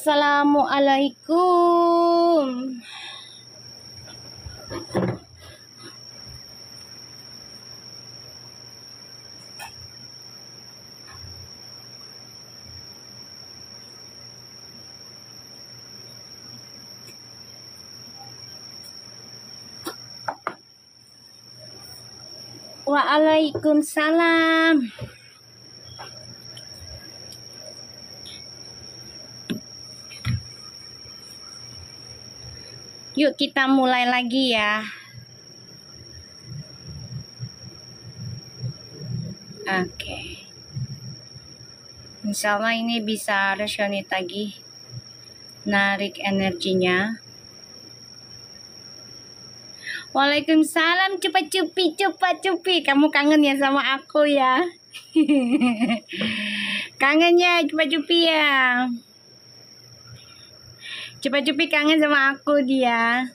Assalamualaikum. Waalaikumsalam. Yuk kita mulai lagi ya. Oke. Insya Allah ini bisa resonate lagi. Narik energinya. Waalaikumsalam, cepat cupi. Kamu kangen ya sama aku ya? Kangen ya, cepat cupi ya. Cepat cupi kangen sama aku dia.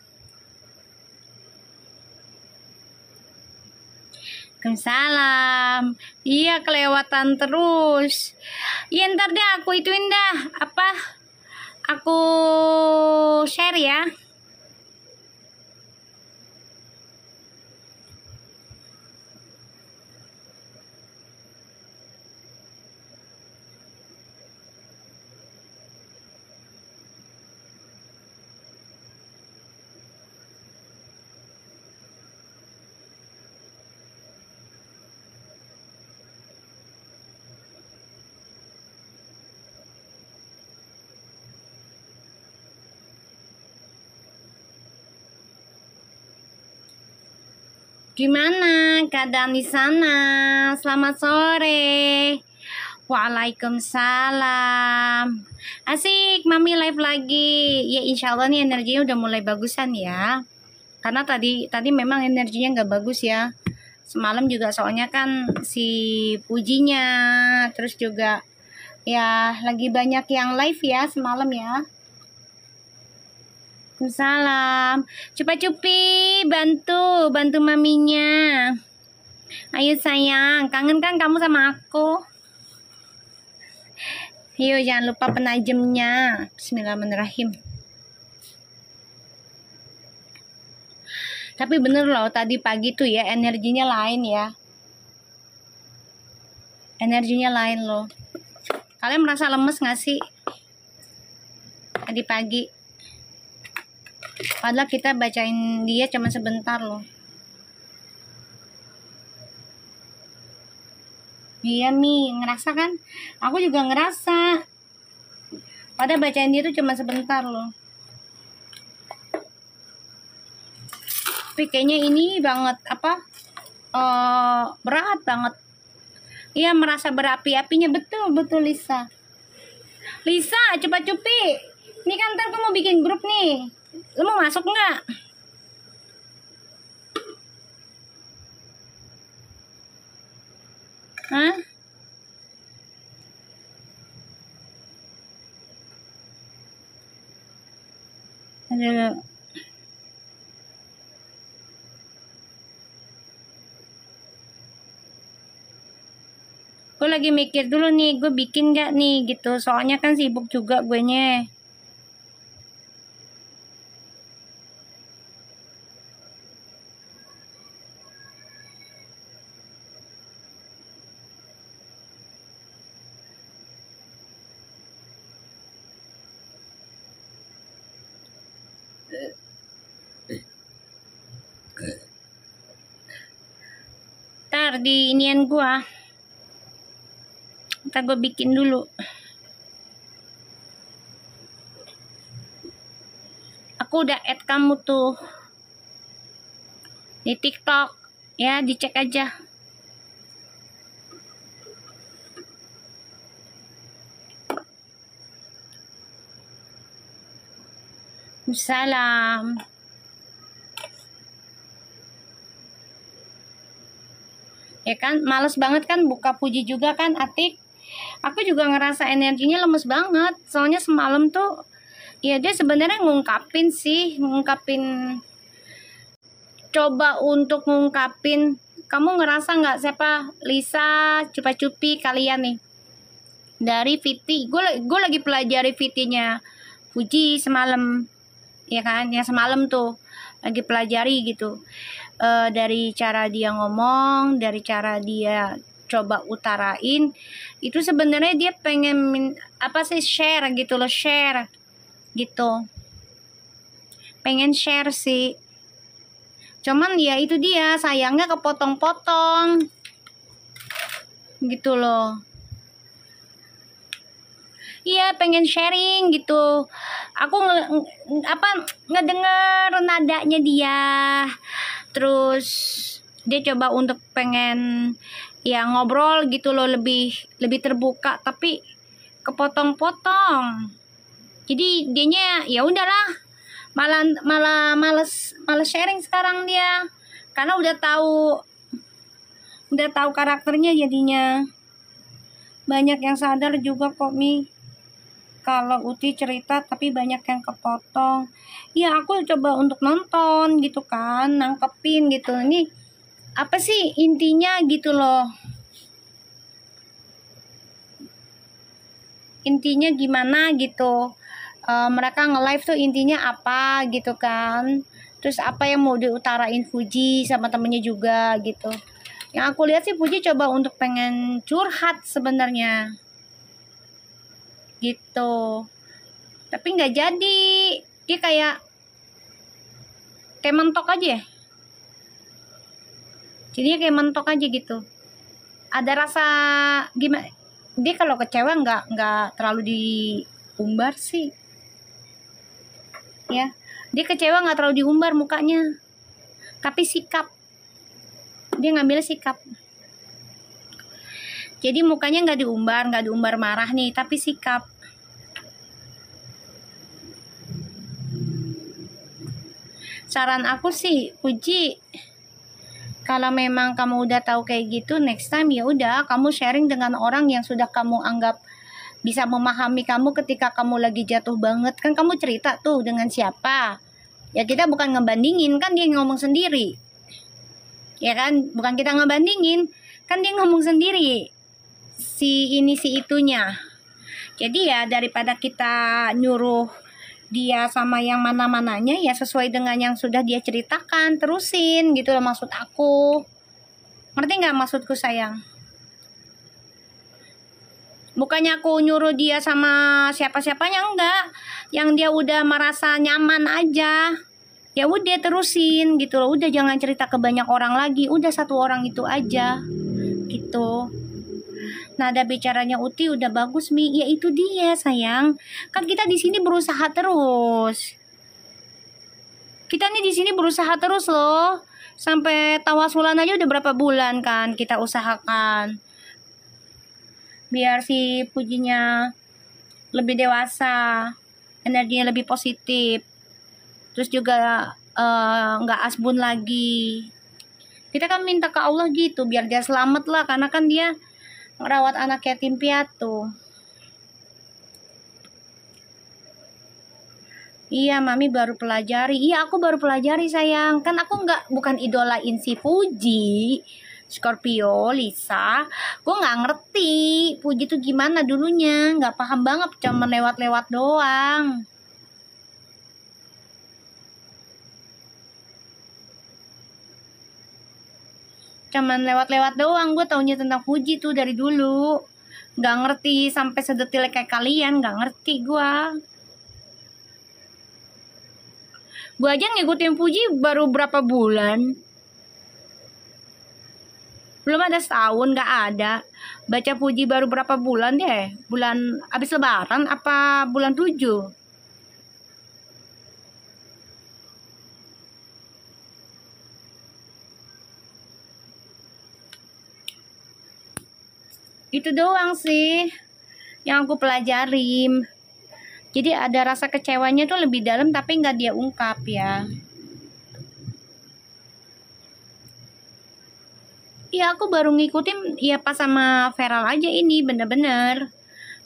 Waalaikumsalam. Iya, kelewatan terus. Iya, ntar deh aku ituin dah. Aku share ya. Gimana keadaan di sana? Selamat sore. Waalaikumsalam. Asik, Mami live lagi. Ya insya Allah nih energinya udah mulai bagusan ya. Karena tadi memang energinya nggak bagus ya. Semalam juga soalnya kan si Pujinya, terus juga ya lagi banyak yang live ya semalam ya. Salam, cupi bantu maminya. Ayo sayang, kangen kan kamu sama aku? Ayo jangan lupa penajamnya. Bismillahirrahmanirrahim. Tapi bener loh, tadi pagi tuh ya energinya lain ya. Energinya lain loh. Kalian merasa lemes gak sih? Tadi pagi. Padahal kita bacain dia cuma sebentar loh. Iya Mi, ngerasa kan? Aku juga ngerasa. Padahal bacain dia tuh cuma sebentar loh. Tapi kayaknya ini banget berat banget. Iya merasa berapi-apinya, betul Lisa. Lisa, coba cupi. Ini kan ntar aku mau bikin grup nih. Lu mau masuk nggak? Hah? Aduh. Gue lagi mikir dulu nih, gue bikin nggak nih gitu. Soalnya kan sibuk juga gue nya. Ntar di inian gua. Ntar gua bikin dulu. Aku udah add kamu tuh di TikTok. Ya, dicek aja. Salam. Ya kan, males banget kan buka Puji juga kan, Atik. Aku juga ngerasa energinya lemes banget. Soalnya semalam tuh, ya dia sebenarnya ngungkapin coba untuk ngungkapin. Kamu ngerasa nggak siapa Lisa, Cupa-Cupi kalian nih dari Viti? Gue lagi pelajari Vitinya Puji semalam, ya kan? Yang semalam tuh lagi pelajari gitu. Dari cara dia ngomong, dari cara dia coba utarain, itu sebenarnya dia pengen apa sih, share gitu loh, share gitu. Pengen share sih. Cuman ya itu dia, sayangnya kepotong-potong. Gitu loh. Iya, pengen sharing gitu. Aku ngedenger nadanya dia. Terus dia coba untuk pengen ya ngobrol gitu loh, lebih terbuka, tapi kepotong-potong. Jadi dianya ya udahlah, malah males sharing sekarang dia. Karena udah tahu karakternya, jadinya banyak yang sadar juga kok Mi. Kalau Uti cerita tapi banyak yang kepotong. Ya aku coba untuk nonton gitu kan, nangkepin gitu. Ini apa sih intinya gitu loh. Intinya gimana gitu. Mereka nge-live tuh intinya apa gitu kan. Terus apa yang mau diutarain Fuji sama temennya juga gitu. Yang aku lihat sih Fuji coba untuk pengen curhat sebenarnya. Gitu. Tapi nggak jadi, dia kayak mentok aja, jadinya kayak mentok aja gitu. Ada rasa gimana, dia kalau kecewa nggak terlalu diumbar sih ya. Dia kecewa nggak terlalu diumbar mukanya, tapi sikap, dia ngambil sikap. Jadi mukanya nggak diumbar marah nih, tapi sikap. Saran aku sih, Puji, kalau memang kamu udah tahu kayak gitu, next time ya udah kamu sharing dengan orang yang sudah kamu anggap bisa memahami kamu ketika kamu lagi jatuh banget. Kan kamu cerita tuh dengan siapa? Ya kita bukan ngebandingin, kan dia ngomong sendiri. Ya kan, bukan kita ngebandingin, kan dia ngomong sendiri. Si ini si itunya. Jadi ya daripada kita nyuruh dia sama yang mana-mananya, ya sesuai dengan yang sudah dia ceritakan, terusin gitu loh maksud aku. Ngerti nggak maksudku sayang? Bukannya aku nyuruh dia sama siapa-siapanya, enggak. Yang dia udah merasa nyaman aja, ya udah terusin gitu loh. Udah jangan cerita ke banyak orang lagi, udah satu orang itu aja gitu. Nada bicaranya Uti udah bagus Mi, ya itu dia sayang. Kan kita di sini berusaha terus. Kita nih di sini berusaha terus loh. Sampai tawasulan aja udah berapa bulan kan kita usahakan. Biar si Pujinya lebih dewasa, energinya lebih positif. Terus juga nggak asbun lagi. Kita kan minta ke Allah gitu biar dia selamat lah, karena kan dia merawat anak yatim piatu. Iya, Mami baru pelajari. Iya, aku baru pelajari sayang. Kan aku bukan idolain si Fuji, Scorpio, Lisa. Gue nggak ngerti Fuji tuh gimana dulunya. Nggak paham banget, cuma lewat-lewat doang. Cuman lewat-lewat doang, gue taunya tentang Fuji tuh dari dulu. Nggak ngerti sampai sedetil kayak kalian, nggak ngerti gue. Gue aja ngikutin Fuji baru berapa bulan. Belum ada setahun, nggak ada. Baca Fuji baru berapa bulan deh. Bulan abis lebaran apa bulan 7. Itu doang sih yang aku pelajarin. Jadi ada rasa kecewanya tuh lebih dalam tapi nggak dia ungkap ya. Iya aku baru ngikutin ya pas sama Feral aja ini bener-bener.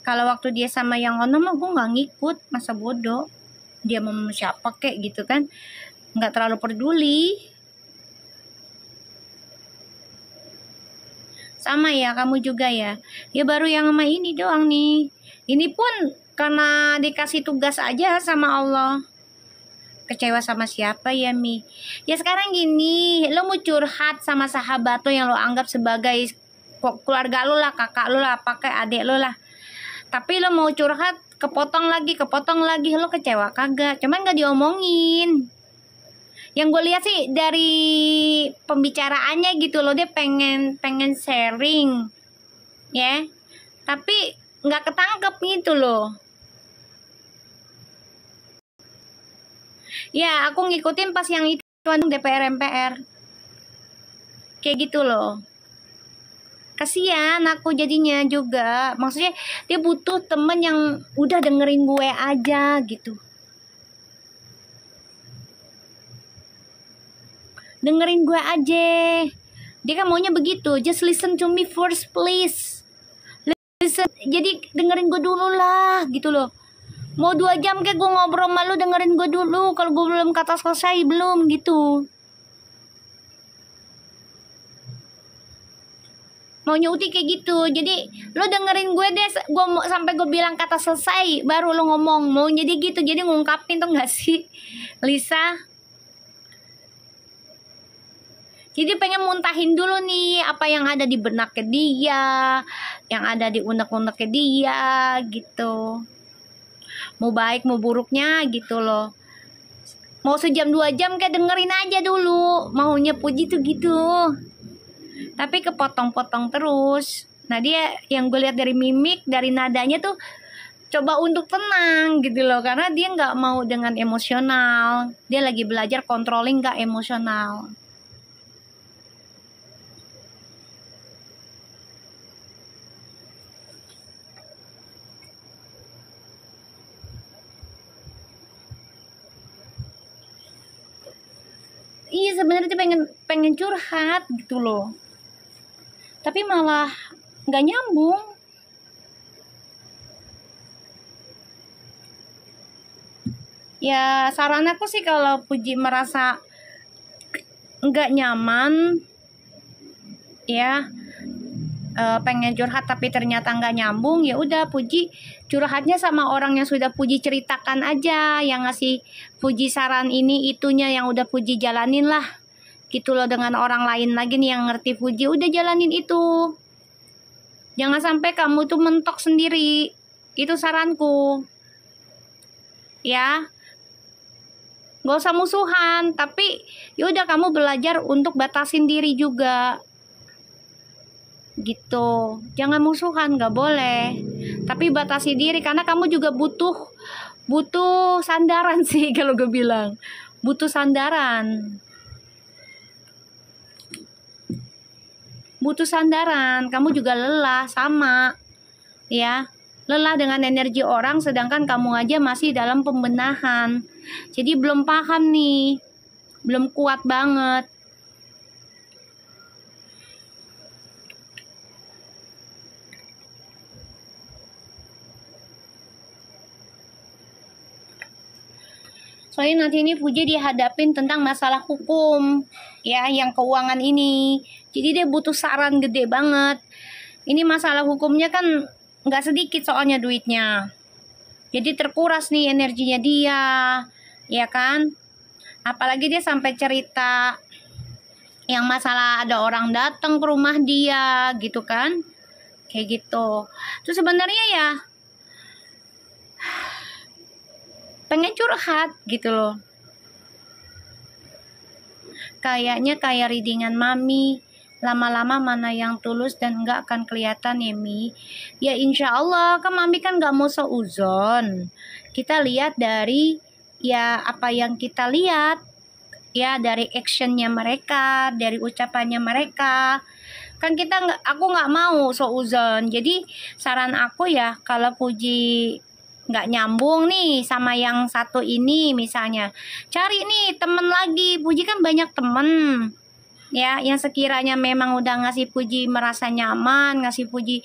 Kalau waktu dia sama yang ono mah gue nggak ngikut, masa bodoh. Dia mau siapa kek gitu kan, nggak terlalu peduli. Sama ya kamu juga ya. Ya baru yang sama ini doang nih. Ini pun karena dikasih tugas aja sama Allah. Kecewa sama siapa ya, Mi? Ya sekarang gini, lo mau curhat sama sahabat lo yang lo anggap sebagai keluarga lo lah, kakak lo lah, pakai adik lo lah. Tapi lo mau curhat, kepotong lagi, lo kecewa kagak? Cuman nggak diomongin. Yang gue lihat sih dari pembicaraannya gitu loh, dia pengen sharing, ya. Tapi nggak ketangkep gitu loh. Ya, aku ngikutin pas yang itu DPR MPR. Kayak gitu loh. Kasian aku jadinya juga. Maksudnya dia butuh temen yang udah dengerin gue aja gitu. Dengerin gue aja. Dia kan maunya begitu. Just listen to me first, please. Listen. Jadi dengerin gue dulu lah gitu loh. Mau 2 jam kayak gue ngobrol malu, dengerin gue dulu. Kalau gue belum kata selesai, belum gitu. Mau nyuti kayak gitu. Jadi lo dengerin gue deh, gue mau sampai gue bilang kata selesai baru lo ngomong. Mau jadi gitu, jadi ngungkapin tuh gak sih, Lisa? Jadi pengen muntahin dulu nih apa yang ada di benaknya dia, yang ada di unek-uneknya dia gitu. Mau baik mau buruknya gitu loh. Mau sejam 2 jam kayak dengerin aja dulu. Maunya puji tuh gitu. Tapi kepotong-potong terus. Nah dia yang gue lihat dari mimik, dari nadanya tuh coba untuk tenang gitu loh. Karena dia nggak mau dengan emosional. Dia lagi belajar controlling gak emosional. Iya sebenarnya tuh pengen curhat gitu loh. Tapi malah nggak nyambung. Ya saran aku sih kalau Puji merasa nggak nyaman, ya pengen curhat tapi ternyata nggak nyambung, ya udah Puji curhatnya sama orang yang sudah Puji ceritakan aja, yang ngasih Puji saran ini itunya yang udah Puji jalanin lah gitu loh. Dengan orang lain lagi nih yang ngerti Puji, udah jalanin itu. Jangan sampai kamu tuh mentok sendiri. Itu saranku. Ya. Gak usah musuhan, tapi yaudah kamu belajar untuk batasin diri juga. Gitu. Jangan musuhan, gak boleh. Tapi batasi diri karena kamu juga butuh sandaran sih kalau gue bilang. Butuh sandaran. Butuh sandaran, kamu juga lelah sama. Ya. Lelah dengan energi orang sedangkan kamu aja masih dalam pembenahan. Jadi belum paham nih. Belum kuat banget. Soalnya nanti ini Puji dihadapin tentang masalah hukum, ya, yang keuangan ini. Jadi dia butuh saran gede banget. Ini masalah hukumnya kan nggak sedikit soalnya duitnya. Jadi terkuras nih energinya dia, ya kan? Apalagi dia sampai cerita yang masalah ada orang datang ke rumah dia, gitu kan? Kayak gitu. Terus sebenarnya ya pengen curhat gitu loh. Kayaknya kayak readingan mami. Lama-lama mana yang tulus dan nggak akan kelihatan ya Mi. Ya insya Allah kan mami kan nggak mau seuzon. Kita lihat dari ya apa yang kita lihat. Ya dari actionnya mereka, dari ucapannya mereka. Kan aku nggak mau seuzon. Jadi saran aku ya kalau Puji nggak nyambung nih sama yang satu ini misalnya, cari nih temen lagi. Puji kan banyak temen ya yang sekiranya memang udah ngasih Puji merasa nyaman, ngasih Puji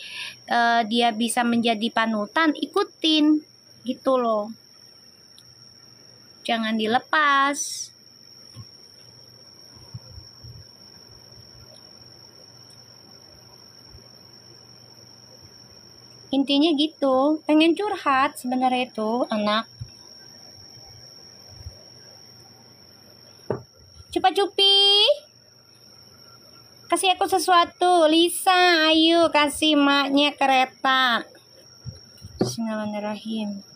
dia bisa menjadi panutan, ikutin gitu loh, jangan dilepas. Intinya gitu, pengen curhat sebenarnya itu anak. Cupa Cupi, kasih aku sesuatu. Lisa, ayo kasih maknya kereta. Bismillahirrahmanirrahim.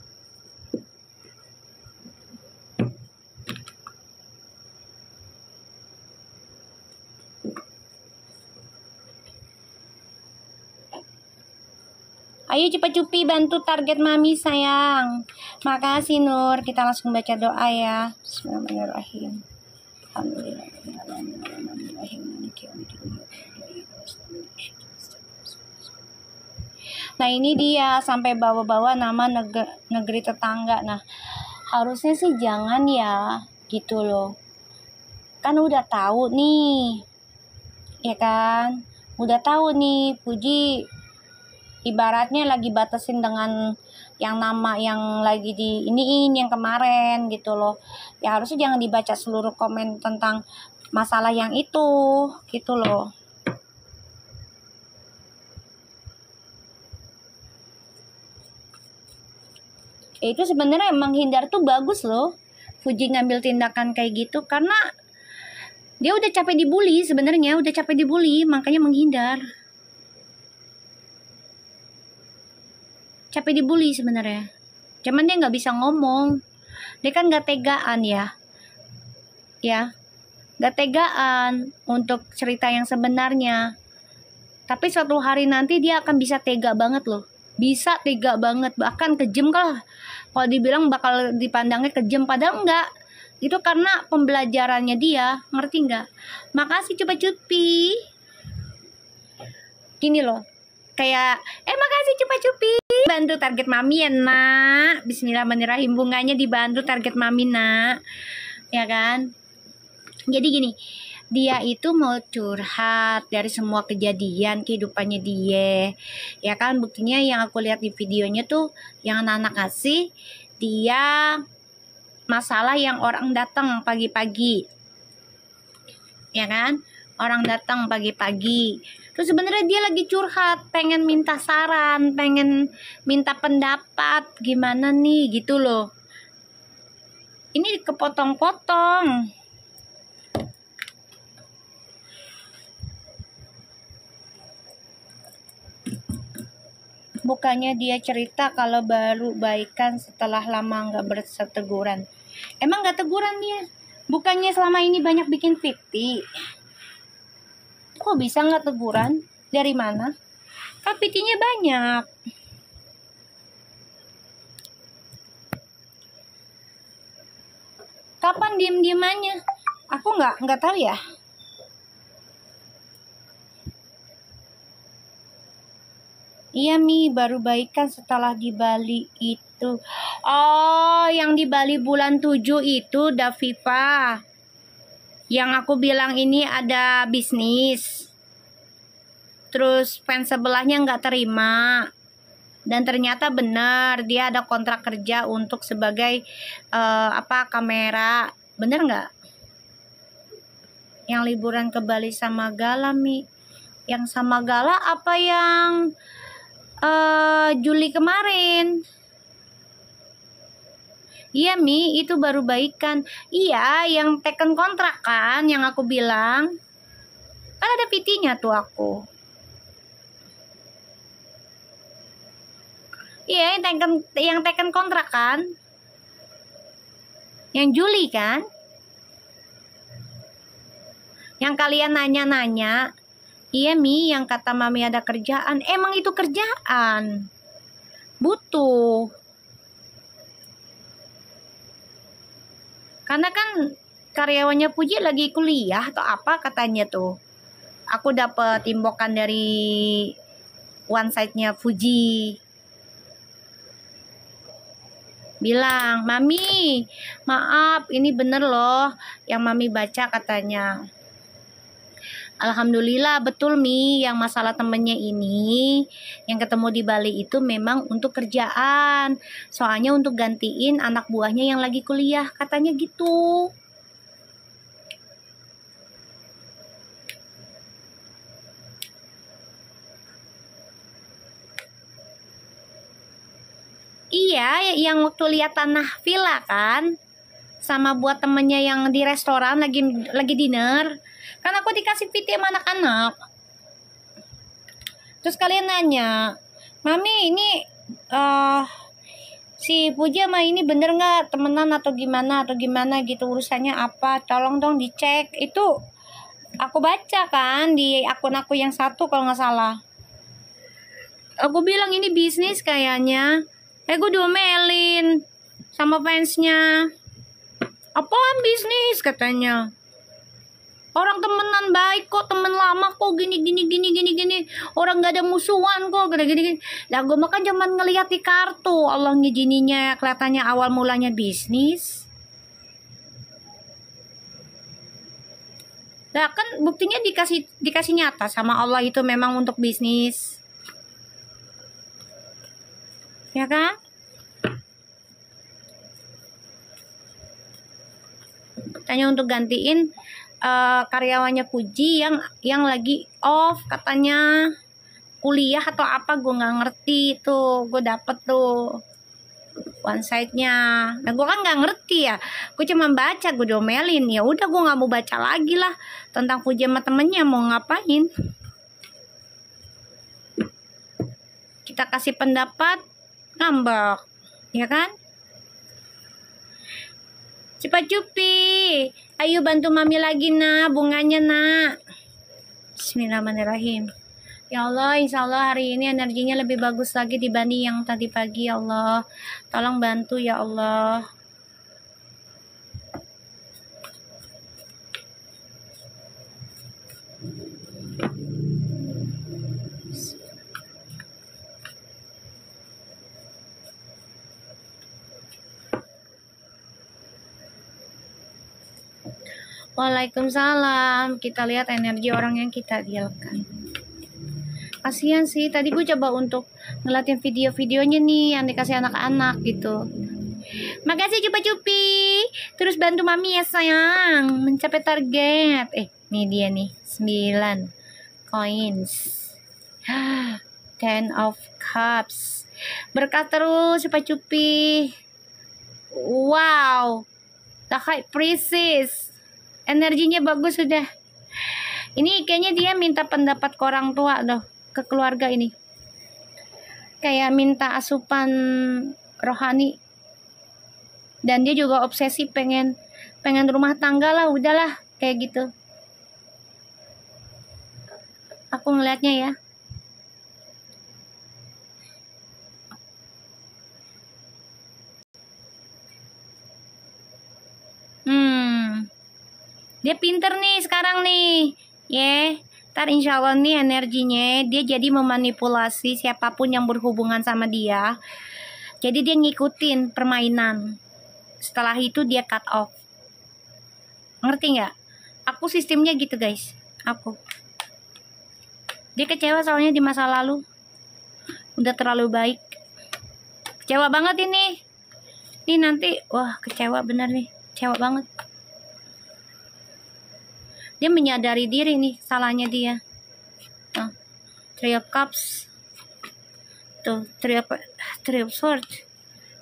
Ayo Cupa Cupi bantu target mami sayang. Makasih Nur. Kita langsung baca doa ya. Bismillahirrahmanirrahim. Nah ini dia sampai bawa-bawa nama negeri tetangga. Nah harusnya sih jangan ya gitu loh. Kan udah tahu nih. Ya kan? Udah tahu nih Puji ibaratnya lagi batasin dengan yang nama yang lagi di iniin yang kemarin gitu loh. Ya harusnya jangan dibaca seluruh komen tentang masalah yang itu gitu loh. Itu sebenarnya emang hindar tuh bagus loh. Fuji ngambil tindakan kayak gitu karena dia udah capek dibully sebenarnya, udah capek dibully makanya menghindar. Capek dibully sebenarnya. Cuman dia nggak bisa ngomong. Dia kan nggak tegaan ya. Ya, nggak tegaan untuk cerita yang sebenarnya. Tapi suatu hari nanti dia akan bisa tega banget loh. Bisa tega banget, bahkan kejam lah. Kalau dibilang bakal dipandangnya kejam, padahal enggak. Itu karena pembelajarannya dia, ngerti nggak? Makasih Cupa Cupi. Gini loh, kayak makasih Cupa Cupi bantu target mami ya nak. Bismillahirrahmanirrahim, bunganya dibantu target mami nak, ya kan. Jadi gini, dia itu mau curhat dari semua kejadian kehidupannya dia, ya kan. Buktinya yang aku lihat di videonya tuh yang anak-anak kasih dia masalah yang orang datang pagi-pagi, ya kan. Orang datang pagi-pagi. Terus sebenarnya dia lagi curhat, pengen minta saran, pengen minta pendapat gimana nih gitu loh. Ini kepotong-potong. Bukannya dia cerita kalau baru baikan setelah lama nggak berseteguran. Emang nggak teguran dia? Bukannya selama ini banyak bikin fitty? Kok bisa nggak teguran? Dari mana? Kan fitty-nya banyak. Kapan diem-diemannya? Aku nggak tahu ya. Iya Mi, baru baikan setelah di Bali itu. Oh, yang di Bali bulan 7 itu Daviva. Yang aku bilang ini ada bisnis. Terus fans sebelahnya nggak terima. Dan ternyata benar dia ada kontrak kerja untuk sebagai kamera. Bener nggak? Yang liburan ke Bali sama Gala Mi. Yang sama Gala apa yang Juli kemarin? Iya Mi, itu baru baikan. Iya, yang teken kontrak kan, yang aku bilang. Kan ada PT-nya tuh aku. Iya, yang teken kontrak kan. Yang Juli kan. Yang kalian nanya-nanya. Iya Mi, yang kata Mami ada kerjaan. Emang itu kerjaan. Butuh. Karena kan karyawannya Puji lagi kuliah atau apa katanya tuh. Aku dapet timbokan dari one side-nya Fuji. Bilang, Mami, maaf ini bener loh yang Mami baca katanya. Alhamdulillah betul Mi, yang masalah temennya ini yang ketemu di Bali itu memang untuk kerjaan. Soalnya untuk gantiin anak buahnya yang lagi kuliah, katanya gitu. Iya, yang waktu lihat tanah villa kan, sama buat temennya yang di restoran lagi dinner. Kan aku dikasih PT sama anak-anak. Terus kalian nanya, Mami ini si Puji sama ini bener nggak temenan atau gimana gitu, urusannya apa? Tolong dong dicek. Itu aku baca kan di akun aku yang satu kalau nggak salah. Aku bilang ini bisnis kayaknya. Gue diomelin sama fansnya. Apaan bisnis katanya? Orang temenan baik kok, temen lama kok, gini. Orang gak ada musuhan kok, gini. Lah gue makan cuman ngeliat di kartu. Allah ngizininya kelihatannya awal mulanya bisnis. Lah kan buktinya dikasih nyata sama Allah itu memang untuk bisnis. Ya kan? Tanya untuk gantiin karyawannya Puji yang lagi off, katanya kuliah atau apa, gue nggak ngerti. Tuh gue dapet tuh one side-nya. Nah gue kan nggak ngerti ya, gue cuma baca, gue domelin. Ya udah gue nggak mau baca lagi lah tentang Puji sama temennya, mau ngapain. Kita kasih pendapat ngambek, ya kan? Cepat Cupi, ayo bantu Mami lagi nak, bunganya nak. Bismillahirrahmanirrahim. Ya Allah, insya Allah hari ini energinya lebih bagus lagi dibanding yang tadi pagi. Ya Allah, tolong bantu ya Allah. Waalaikumsalam. Kita lihat energi orang yang kita dealkan. Kasihan sih, tadi gue coba untuk ngeliatin video-videonya nih yang dikasih anak-anak gitu. Makasih Cupi. Terus bantu Mami ya sayang mencapai target. Nih dia nih 9 coins. 10 of cups. Berkah terus Cupi. Wow, the high priestess. Energinya bagus sudah. Ini kayaknya dia minta pendapat ke orang tua loh, ke keluarga ini. Kayak minta asupan rohani. Dan dia juga obsesi pengen rumah tangga lah, udahlah kayak gitu. Aku ngelihatnya ya. Dia pinter nih sekarang nih. Ntar insya Allah nih energinya dia jadi memanipulasi siapapun yang berhubungan sama dia. Jadi dia ngikutin permainan. Setelah itu dia cut off. Ngerti nggak? Aku sistemnya gitu guys. Dia kecewa soalnya di masa lalu. Udah terlalu baik. Kecewa banget ini. Ini nanti, wah kecewa bener nih. Kecewa banget. Dia menyadari diri nih salahnya dia. Three of Cups. Tuh, Three of Swords.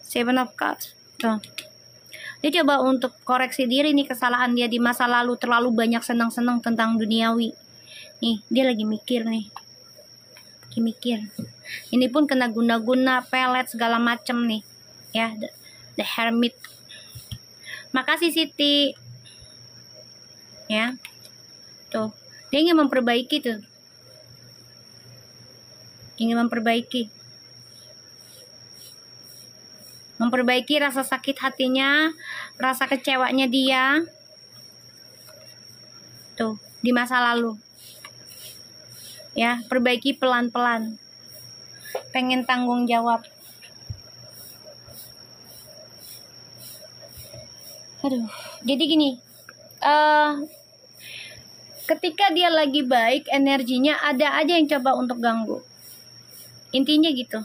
Seven of Cups. Tuh. Dia coba untuk koreksi diri nih kesalahan dia di masa lalu, terlalu banyak senang-senang tentang duniawi. Nih, dia lagi mikir nih. Ini pun kena guna-guna pelet segala macem nih. Ya, the Hermit. Makasih Siti. Ya. Tuh, dia ingin memperbaiki tuh. Memperbaiki rasa sakit hatinya, rasa kecewanya dia. Tuh, di masa lalu. Ya, perbaiki pelan-pelan. Pengen tanggung jawab. Aduh, jadi gini. Ketika dia lagi baik, energinya ada aja yang coba untuk ganggu. Intinya gitu.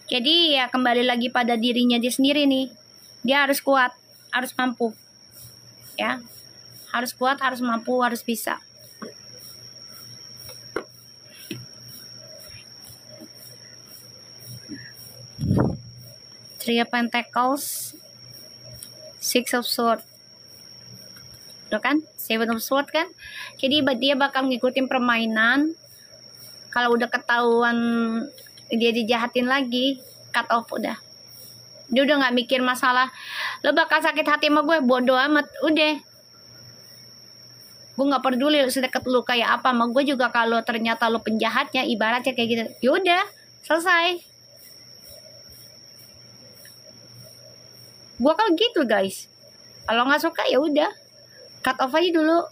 Jadi ya kembali lagi pada dirinya dia sendiri nih. Dia harus kuat, harus mampu. Ya. Harus kuat, harus mampu, harus bisa. Three of Pentacles, Six of Swords. Tuh kan? Seven of Swords kan? Jadi dia bakal ngikutin permainan. Kalau udah ketahuan dia dijahatin lagi, cut off udah. Dia udah nggak mikir masalah lo bakal sakit hati sama gue, bodoh amat, udah. Gue nggak peduli sedekat lu kayak apa sama gue juga, kalau ternyata lo penjahatnya, ibaratnya kayak gitu, yaudah selesai. Gue kalau gitu guys, kalau nggak suka ya udah cut off aja dulu.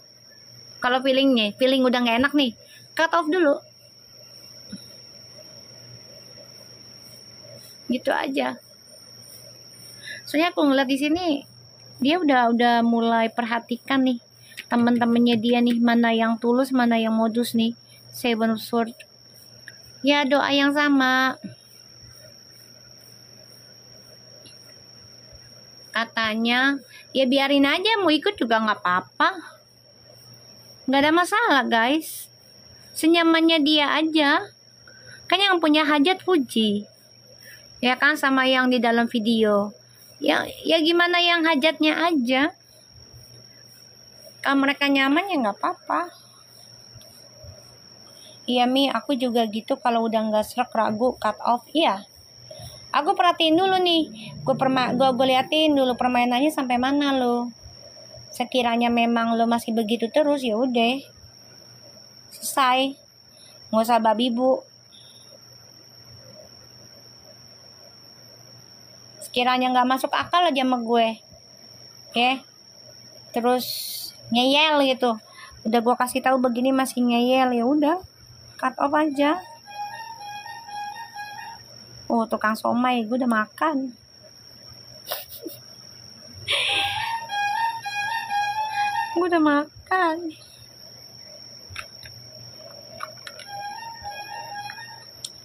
Kalau feeling udah nggak enak nih, cut off dulu, gitu aja. Soalnya aku ngeliat di sini dia udah mulai perhatikan nih temen-temennya dia nih, mana yang tulus, mana yang modus nih. Seven of Swords. Ya doa yang sama. Katanya ya biarin aja, mau ikut juga nggak apa-apa, nggak ada masalah guys, senyamannya dia aja. Kan yang punya hajat puji, ya kan, sama yang di dalam video. Ya gimana yang hajatnya aja. Kalau mereka nyaman ya nggak apa-apa. Iya Mi, aku juga gitu, kalau udah nggak serak, ragu, cut off. Iya, aku perhatiin dulu nih, gue liatin dulu permainannya sampai mana lo. Sekiranya memang lo masih begitu terus, ya udah selesai, nggak usah babi bu. Sekiranya nggak masuk akal aja sama gue, oke, terus ngeyel gitu, udah gue kasih tahu begini masih ngeyel, ya udah cut off aja. Oh, tukang somai gue udah makan. Gue udah makan.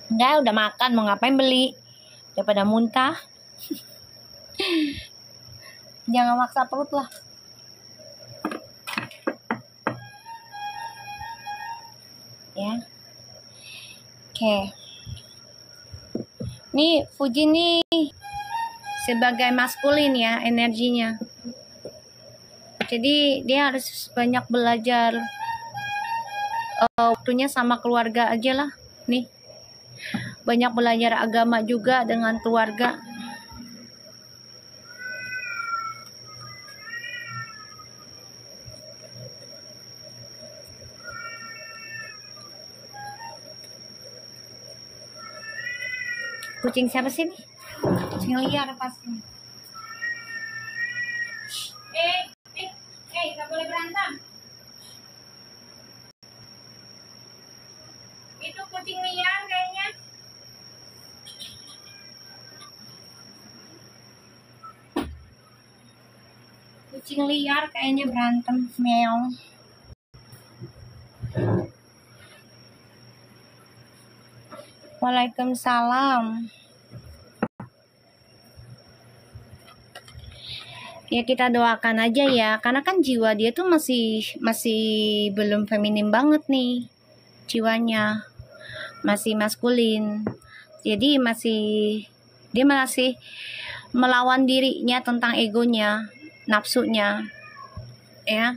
Enggak, udah makan, mau ngapain beli daripada muntah. Jangan maksa perut lah. Ya. Oke. Nih Fuji nih sebagai maskulin ya energinya. Jadi dia harus banyak belajar waktunya sama keluarga aja lah. Nih. Banyak belajar agama juga dengan keluarga. Kucing siapa sih nih? Kucing liar pasti. Gak boleh berantem. Itu kucing liar kayaknya. Kucing liar kayaknya berantem, meow. Waalaikumsalam. Ya kita doakan aja ya, karena kan jiwa dia tuh masih belum feminim banget nih jiwanya, masih maskulin. Jadi dia masih melawan dirinya tentang egonya, nafsunya, ya.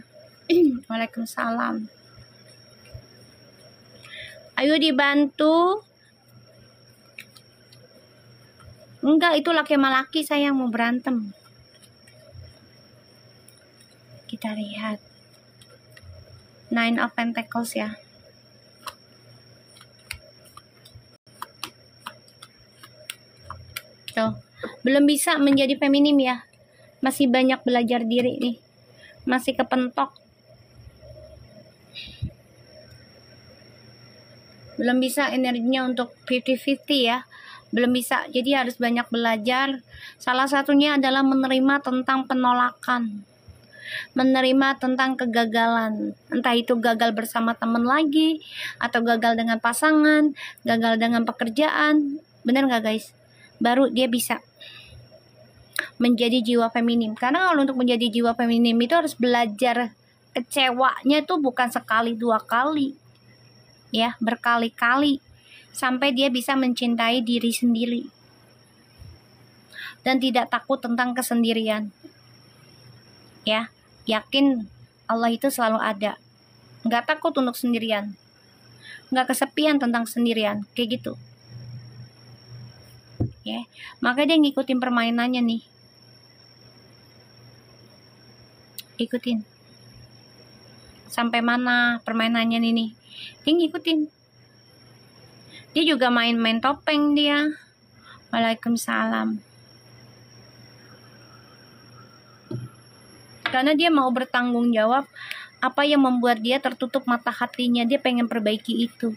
Waalaikumsalam. Ayo dibantu. Enggak, itu laki sama laki sayang mau berantem. Kita lihat Nine of Pentacles ya. Tuh, belum bisa menjadi feminim ya. Masih banyak belajar diri nih. Masih kepentok. Belum bisa energinya untuk 50-50 ya. Belum bisa, jadi harus banyak belajar. Salah satunya adalah menerima tentang penolakan, menerima tentang kegagalan, entah itu gagal bersama teman lagi, atau gagal dengan pasangan, gagal dengan pekerjaan. Bener gak guys? Baru dia bisa menjadi jiwa feminim. Karena kalau untuk menjadi jiwa feminim itu harus belajar kecewanya itu bukan sekali dua kali ya, berkali-kali, sampai dia bisa mencintai diri sendiri. dan tidak takut tentang kesendirian. Ya, yakin Allah itu selalu ada. Nggak takut untuk sendirian. Nggak kesepian tentang sendirian. Kayak gitu. Ya, maka dia ngikutin permainannya nih. Ikutin. Sampai mana permainannya nih. Dia ngikutin. Dia juga main-main topeng dia. Waalaikumsalam. Karena dia mau bertanggung jawab apa yang membuat dia tertutup mata hatinya. Dia pengen perbaiki itu.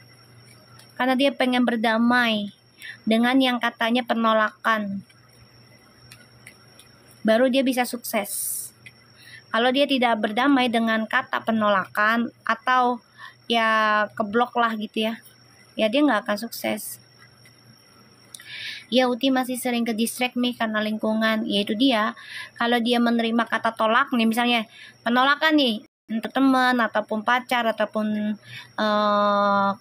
Karena dia pengen berdamai dengan yang katanya penolakan. Baru dia bisa sukses. Kalau dia tidak berdamai dengan kata penolakan atau ya keblok lah gitu ya. Ya dia nggak akan sukses. Ya Uti masih sering ke distract nih karena lingkungan. Yaitu dia, kalau dia menerima kata tolak nih, misalnya penolakan nih, untuk teman ataupun pacar ataupun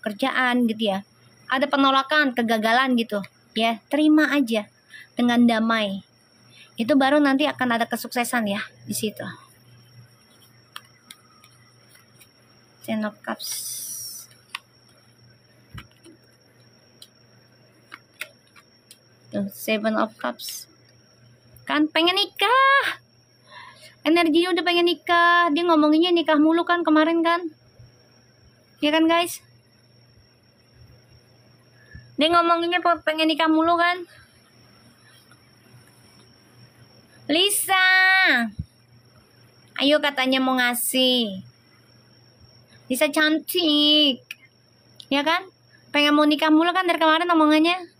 kerjaan gitu ya, ada penolakan, kegagalan gitu ya, terima aja dengan damai. Itu baru nanti akan ada kesuksesan ya di situ. Ten of Cups. Tuh, Seven of Cups. Kan pengen nikah. Energinya udah pengen nikah. Dia ngomonginnya nikah mulu kan kemarin kan. Ya kan guys? Dia ngomonginnya pengen nikah mulu kan. Lisa. Ayo katanya mau ngasih. Lisa cantik. Ya kan? Pengen mau nikah mulu kan dari kemarin omongannya.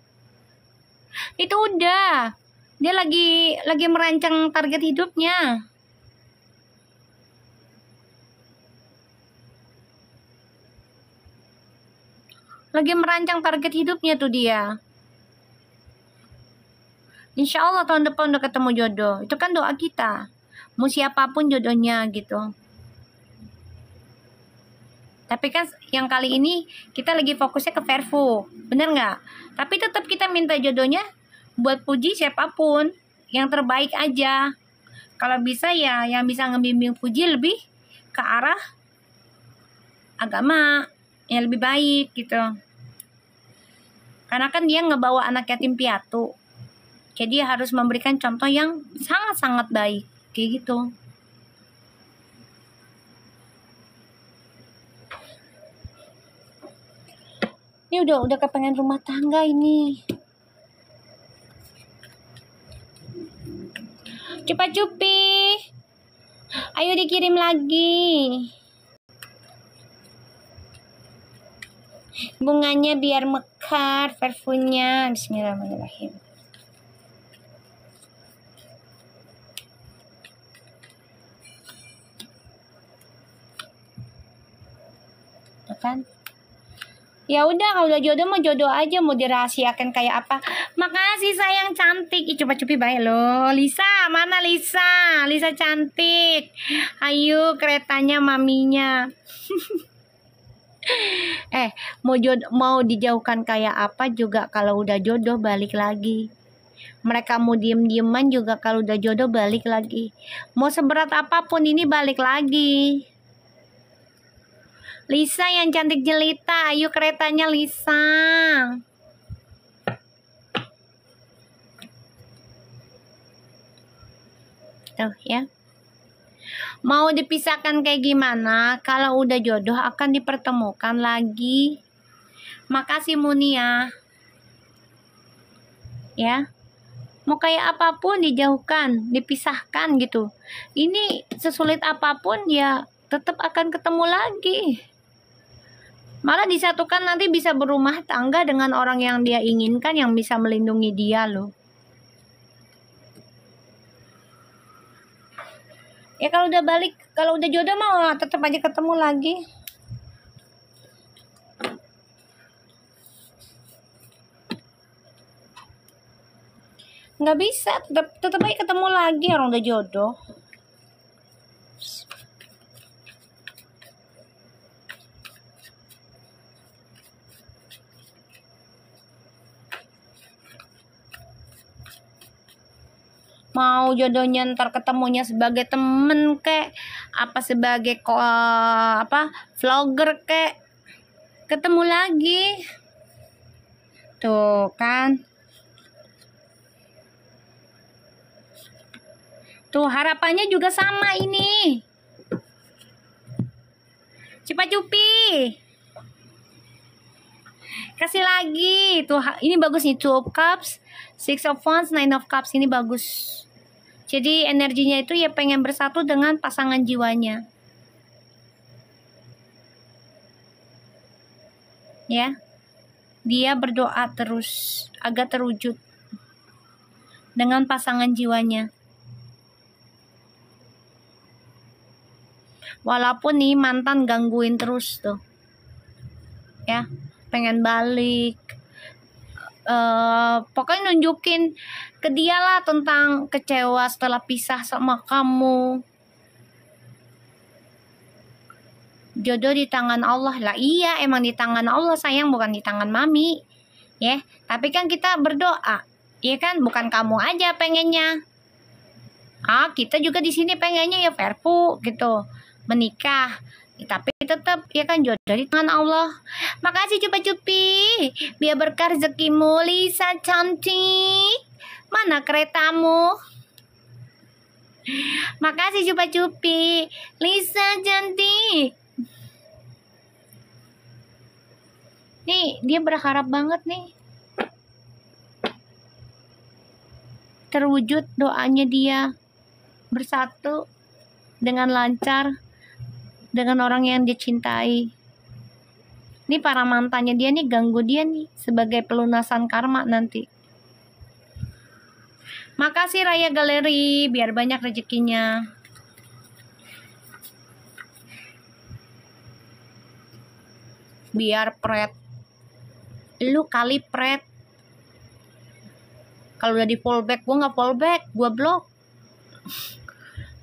Itu udah. Dia lagi merancang target hidupnya. Lagi merancang target hidupnya tuh dia. Insya Allah tahun depan udah ketemu jodoh. Itu kan doa kita. Mau siapapun jodohnya gitu. Tapi kan yang kali ini kita lagi fokusnya ke Verfu. Bener nggak? Tapi tetap kita minta jodohnya buat puji siapapun. Yang terbaik aja. Kalau bisa ya yang bisa ngebimbing puji lebih ke arah agama. Yang lebih baik gitu. Karena kan dia ngebawa anak yatim piatu. Jadi harus memberikan contoh yang sangat-sangat baik. Kayak gitu. Ini udah kepengen rumah tangga ini. Cepat Cupi. Ayo dikirim lagi. Bunganya biar mekar, perfunya. Bismillahirrahmanirrahim. Kan? Ya udah, kalau udah jodoh mau jodoh aja, mau dirahasiakan kayak apa. Makasih sayang cantik. Ih, coba Cupi baik loh. Lisa, mana Lisa? Lisa cantik. Ayo keretanya maminya. Mau dijauhkan kayak apa juga kalau udah jodoh balik lagi. Mereka mau diem-dieman juga kalau udah jodoh balik lagi. Mau seberat apapun ini balik lagi. Lisa yang cantik jelita, ayo keretanya Lisa. Tuh ya. Mau dipisahkan kayak gimana? Kalau udah jodoh akan dipertemukan lagi. Makasih Munia. Ya. Mau kayak apapun dijauhkan, dipisahkan gitu. Ini sesulit apapun ya tetap akan ketemu lagi. Malah disatukan nanti bisa berumah tangga dengan orang yang dia inginkan, yang bisa melindungi dia loh. Ya kalau udah balik, kalau udah jodoh mah tetap aja ketemu lagi. Nggak bisa, tetap aja ketemu lagi orang udah jodoh. mau jodohnya ntar ketemunya sebagai temen kek, apa sebagai vlogger kek, ketemu lagi. Tuh kan. Tuh harapannya juga sama ini. Cepat Cupi. Kasih lagi. Tuh ini bagus nih, 2 of Cups, 6 of Wands, 9 of Cups, ini bagus. Jadi energinya itu ya pengen bersatu dengan pasangan jiwanya. Ya. Dia berdoa terus agar terwujud dengan pasangan jiwanya. Walaupun nih mantan gangguin terus tuh. Ya, pengen balik. Pokoknya nunjukin ke dia lah tentang kecewa setelah pisah sama kamu. Jodoh di tangan Allah lah. Iya, emang di tangan Allah sayang, bukan di tangan mami. Ya, tapi kan kita berdoa. Iya kan, bukan kamu aja pengennya. Kita juga di sini pengennya ya Verpu gitu, menikah. Tapi tetap ya kan jodoh di tangan Allah. Makasih Cupi, biar berkah rezekimu. Lisa cantik, mana keretamu? Makasih Cupi, Lisa cantik. Nih dia berharap banget nih terwujud doanya dia, bersatu dengan lancar dengan orang yang dia cintai. Ini para mantannya dia nih ganggu dia nih sebagai pelunasan karma nanti. Makasih Raya Galeri, biar banyak rezekinya. Biar pret. Lu kali pret. Kalau udah di fallback, gue nggak fallback, gue blok.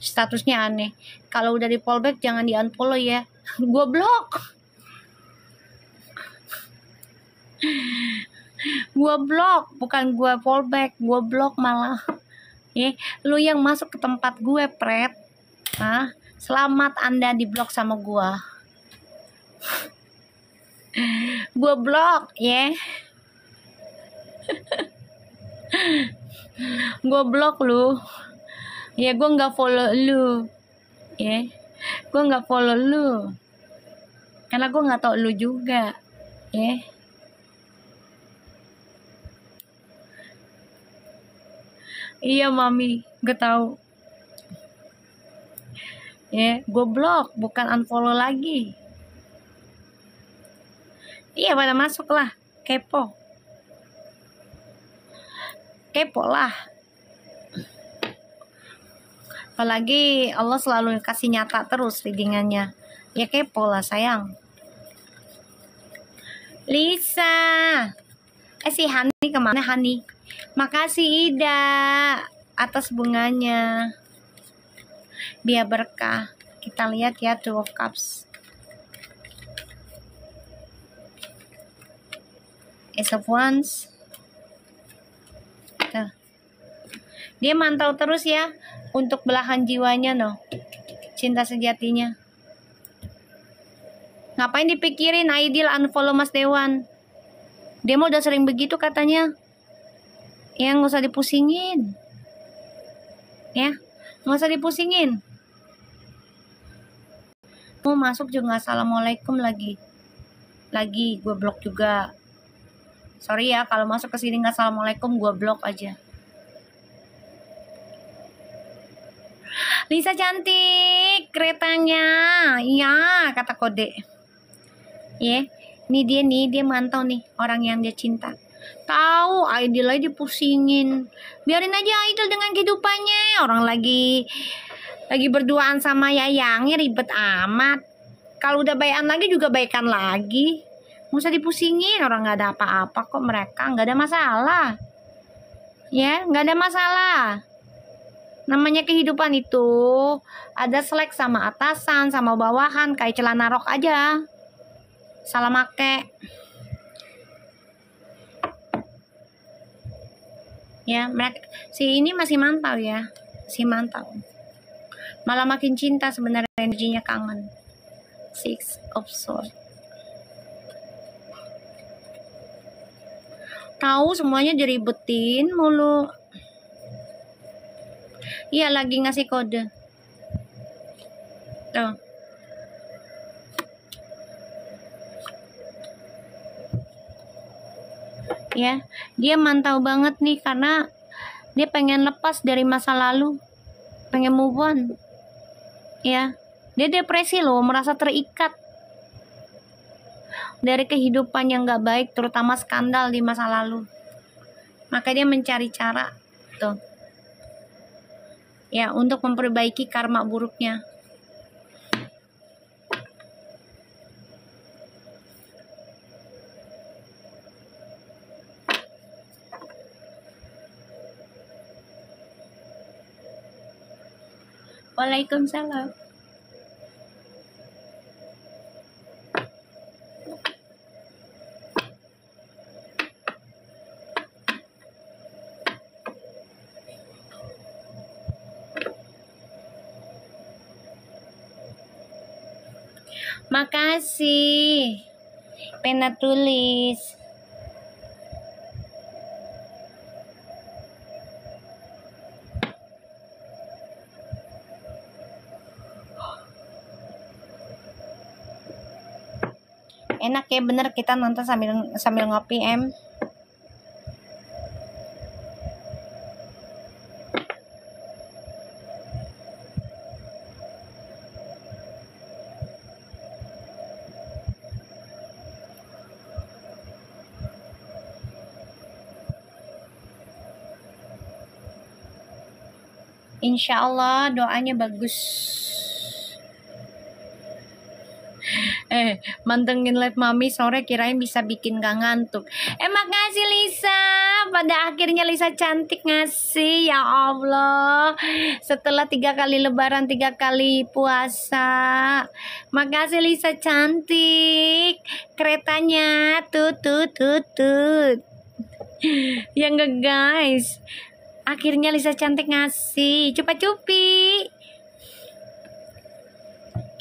Statusnya aneh. Kalau udah di fallback jangan di unfollow ya. Gue blok. Gue blok, bukan gue fallback, gue blok malah. Lu yang masuk ke tempat gue pret. Selamat Anda di blok sama gue. Gue blok ya. Gue blok lu. Ya gue nggak follow lu. Ya, gue nggak follow lu. Karena gue nggak tau lu juga. Ya. Iya mami, gue tahu. Ya, gue blok, bukan unfollow lagi. Iya pada masuk lah, kepo. Kepo lah. Apalagi Allah selalu kasih nyata terus readingannya. Ya kepo lah sayang. Lisa. Si Hani kemana Hani? Makasih Ida atas bunganya. Biar berkah. Kita lihat ya 2 of Cups. Ace of Wands. Tuh. Dia mantau terus ya untuk belahan jiwanya cinta sejatinya. Ngapain dipikirin Aidil unfollow Mas Dewan? Dia mau udah sering begitu katanya. Ya nggak usah dipusingin. Ya nggak usah dipusingin. Mau masuk juga assalamualaikum lagi gue blok juga. Sorry ya kalau masuk ke sini nggak assalamualaikum, gue blok aja. Lisa cantik, keretanya. Iya, kata kode. Nih dia mantau nih orang yang dia cinta. Tahu Aidil aja dipusingin. Biarin aja Aidil dengan kehidupannya. Orang lagi berduaan sama Yayangnya ribet amat. Kalau udah baikan lagi juga baikan lagi. Nggak usah dipusingin, orang nggak ada apa-apa kok mereka, nggak ada masalah. Ya, nggak ada masalah. Namanya kehidupan itu ada selek sama atasan, sama bawahan, kayak celana rok aja. Salah make. Ya, mereka si ini masih mantau ya, masih mantau. Malah makin cinta sebenarnya, energinya kangen. Six of Swords. Tahu semuanya diribetin mulu. Iya, lagi ngasih kode. Tuh. Ya, dia mantau banget nih karena dia pengen lepas dari masa lalu, pengen move on. Ya, dia depresi loh, merasa terikat dari kehidupan yang gak baik, terutama skandal di masa lalu. Maka dia mencari cara tuh, ya, untuk memperbaiki karma buruknya. Waalaikumsalam. Makasih. Pena tulis. Enak ya, bener kita nonton sambil ngopi, Em. Insya Allah doanya bagus. Mantengin live mami sore kirain bisa bikin gak ngantuk. Makasih Lisa. Pada akhirnya Lisa cantik ngasih, ya Allah. Setelah 3 kali lebaran, 3 kali puasa. Makasih Lisa cantik. Keretanya tut. Ya enggak guys. Akhirnya Lisa cantik ngasih. Cupa-cupi.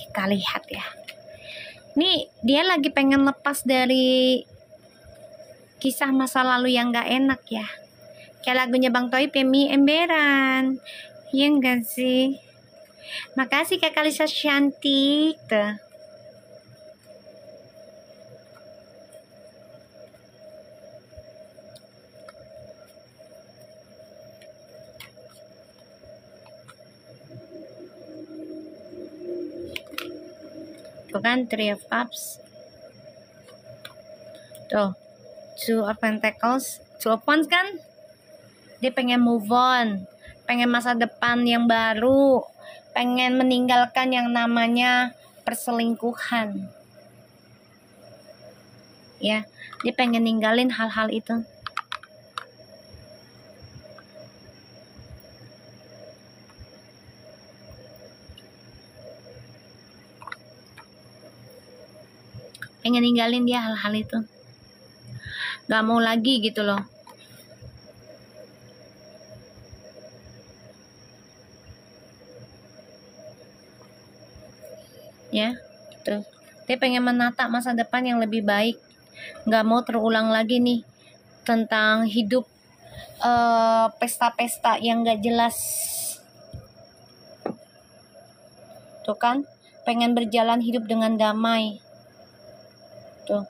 Kita lihat ya. Nih, dia lagi pengen lepas dari kisah masa lalu yang gak enak ya. Kayak lagunya Bang Toib, Mi Emberan. Iya enggak sih? Makasih Kakak Lisa cantik. Tuh kan, Three of Cups. Tuh, Two of Pentacles. Two of Wands kan? Dia pengen move on, pengen masa depan yang baru, pengen meninggalkan yang namanya perselingkuhan. Ya, dia pengen ninggalin hal-hal itu. Pengen ninggalin dia hal-hal itu. Gak mau lagi gitu loh. Ya, tuh. Dia pengen menata masa depan yang lebih baik. Gak mau terulang lagi nih tentang hidup pesta-pesta yang gak jelas. Tuh kan, pengen berjalan hidup dengan damai. Tuh.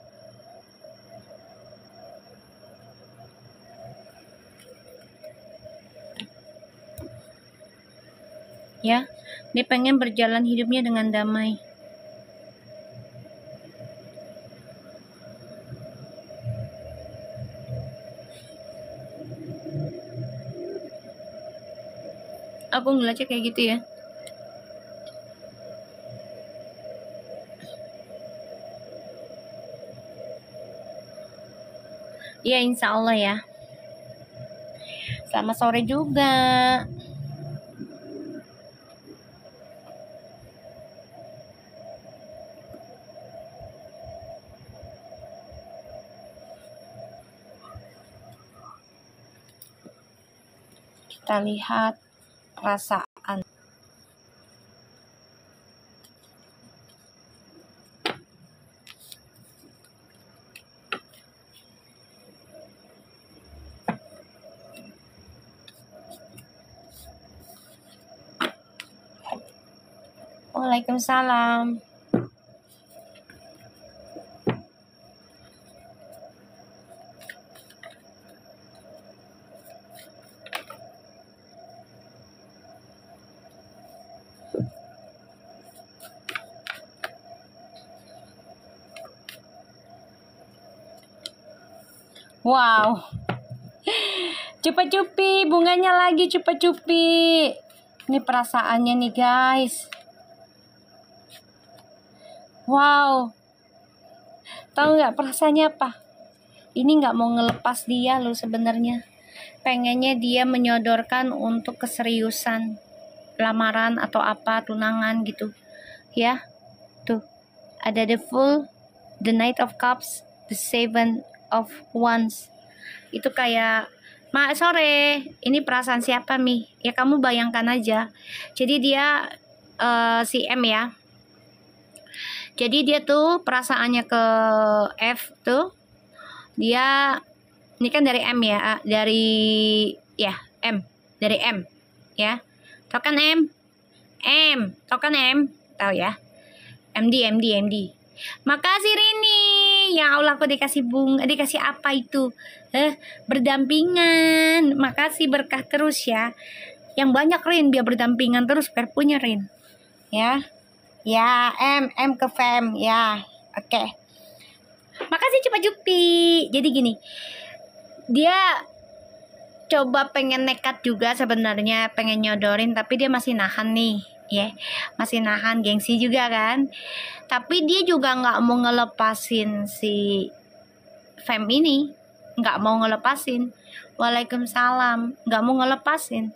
Ya, dia pengen berjalan hidupnya dengan damai. Aku ngeliatnya kayak gitu ya. Iya, insya Allah ya. Selamat sore juga. Kita lihat perasaan. Waalaikumsalam. Wow. Cupa-cupi, bunganya lagi cupa-cupi. Ini perasaannya nih guys. Wow. Tahu nggak perasaannya apa? Ini nggak mau ngelepas dia loh sebenarnya. Pengennya dia menyodorkan untuk keseriusan, lamaran atau apa, tunangan gitu. Ya. Tuh. Ada the Fool, the Knight of Cups, the Seven of Wands. Itu kayak, "Mak, sore, ini perasaan siapa Mi?" Ya kamu bayangkan aja. Jadi dia si M ya. Jadi dia tuh perasaannya ke F tuh, dia ini kan dari M ya, dari ya M, dari M ya. Tahu kan M? Tahu kan M? Tahu ya? MD. Makasih Rini. Ya Allah, aku dikasih bunga, dikasih apa itu? Berdampingan. Makasih, berkah terus ya. Yang banyak Rin, biar berdampingan terus perpunya Rin. Ya. Ya, M ke Fem ya. Oke. Makasih Cupa Jupi. Jadi gini. Dia coba pengen nekat juga sebenarnya, pengen nyodorin tapi dia masih nahan nih. Ya, masih nahan, gengsi juga kan. Tapi dia juga nggak mau ngelepasin si Fem ini, nggak mau ngelepasin. Waalaikumsalam, nggak mau ngelepasin.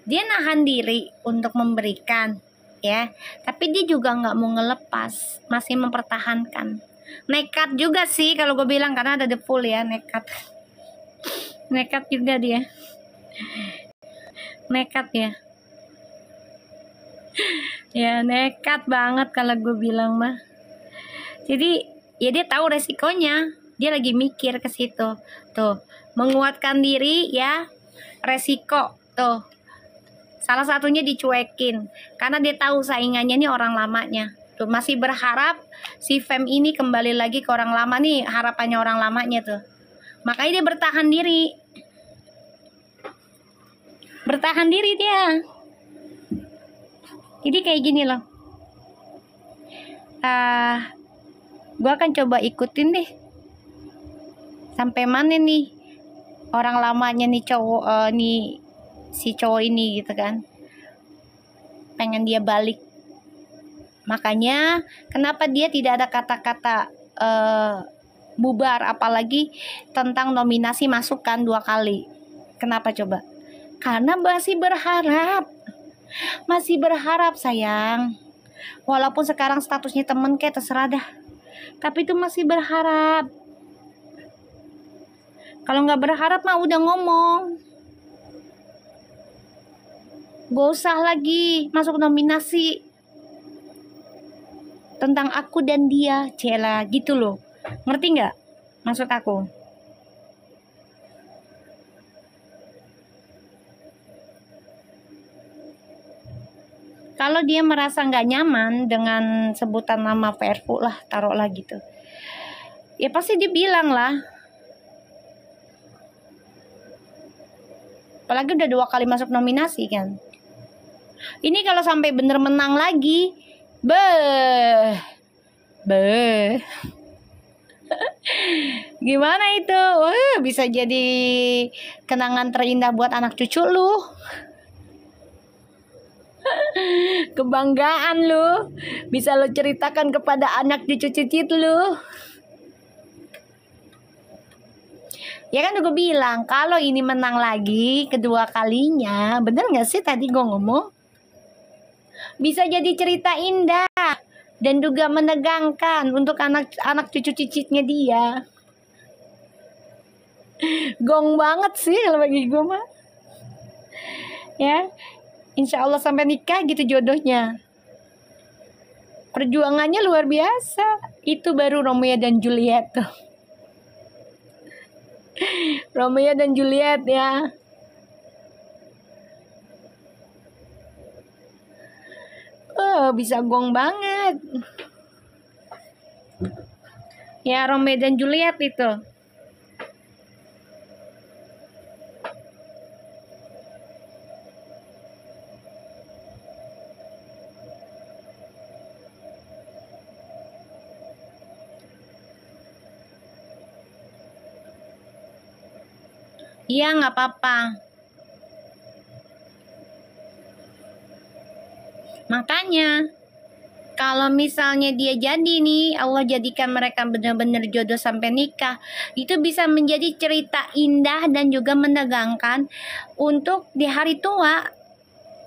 Dia nahan diri untuk memberikan, ya. Tapi dia juga nggak mau ngelepas, masih mempertahankan. Nekat juga sih kalau gue bilang, karena ada the Fool ya, nekat. Nekat juga dia. Nekat ya. Ya nekat banget kalau gue bilang mah. Jadi ya dia tahu resikonya, dia lagi mikir ke situ. Tuh, menguatkan diri ya, resiko tuh. Salah satunya dicuekin karena dia tahu saingannya nih orang lamanya. Tuh masih berharap si Fem ini kembali lagi ke orang lama nih, harapannya orang lamanya tuh. Makanya dia bertahan diri. Bertahan diri dia. Jadi kayak gini loh. Gue akan coba ikutin deh. Sampai mana nih orang lamanya nih cowok nih si cowok ini gitu kan. Pengen dia balik. Makanya kenapa dia tidak ada kata-kata bubar, apalagi tentang nominasi masukkan 2 kali. Kenapa coba? Karena masih berharap sayang. Walaupun sekarang statusnya temen kayak terserah dah, tapi itu masih berharap. Kalau nggak berharap mah udah ngomong, gak usah lagi masuk nominasi tentang aku dan dia, cela gitu loh. Ngerti nggak maksud aku? Kalau dia merasa nggak nyaman dengan sebutan nama Verfu lah, taruhlah gitu, ya pasti dia bilang lah. Apalagi udah 2 kali masuk nominasi kan. Ini kalau sampai bener menang lagi, gimana itu? Bisa jadi kenangan terindah buat anak cucu lu. Kebanggaan lu, bisa lo ceritakan kepada anak cucu-cucu lu. Ya kan gue bilang, kalau ini menang lagi kedua kalinya, bener gak sih tadi gue ngomong? Bisa jadi cerita indah dan juga menegangkan untuk anak cucu-cicitnya dia. Gong banget sih kalau bagi gue mah. Ya, insya Allah sampai nikah gitu jodohnya. Perjuangannya luar biasa. Itu baru Romeo dan Juliet tuh. Romeo dan Juliet ya. Bisa gong banget. Ya, Romeo dan Juliet itu. Iya, nggak apa-apa. Makanya, kalau misalnya dia jadi nih, Allah jadikan mereka benar-benar jodoh sampai nikah, itu bisa menjadi cerita indah dan juga menegangkan untuk di hari tua.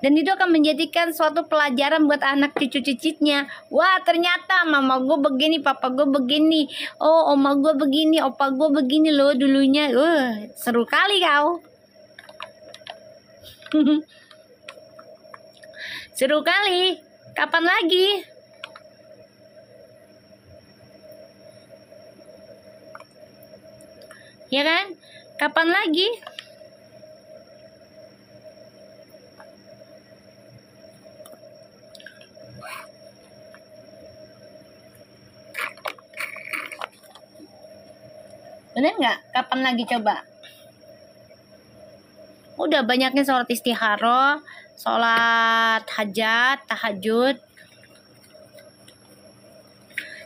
Dan itu akan menjadikan suatu pelajaran buat anak cucu-cucunya. Wah, ternyata mama gue begini, papa gue begini. Oh, oma gue begini, opa gue begini loh dulunya. Seru kali kau. Seru kali. Kapan lagi? Ya kan? Kapan lagi? Bener nggak? Kapan lagi coba? Udah banyaknya sholat istihara, sholat hajat, tahajud.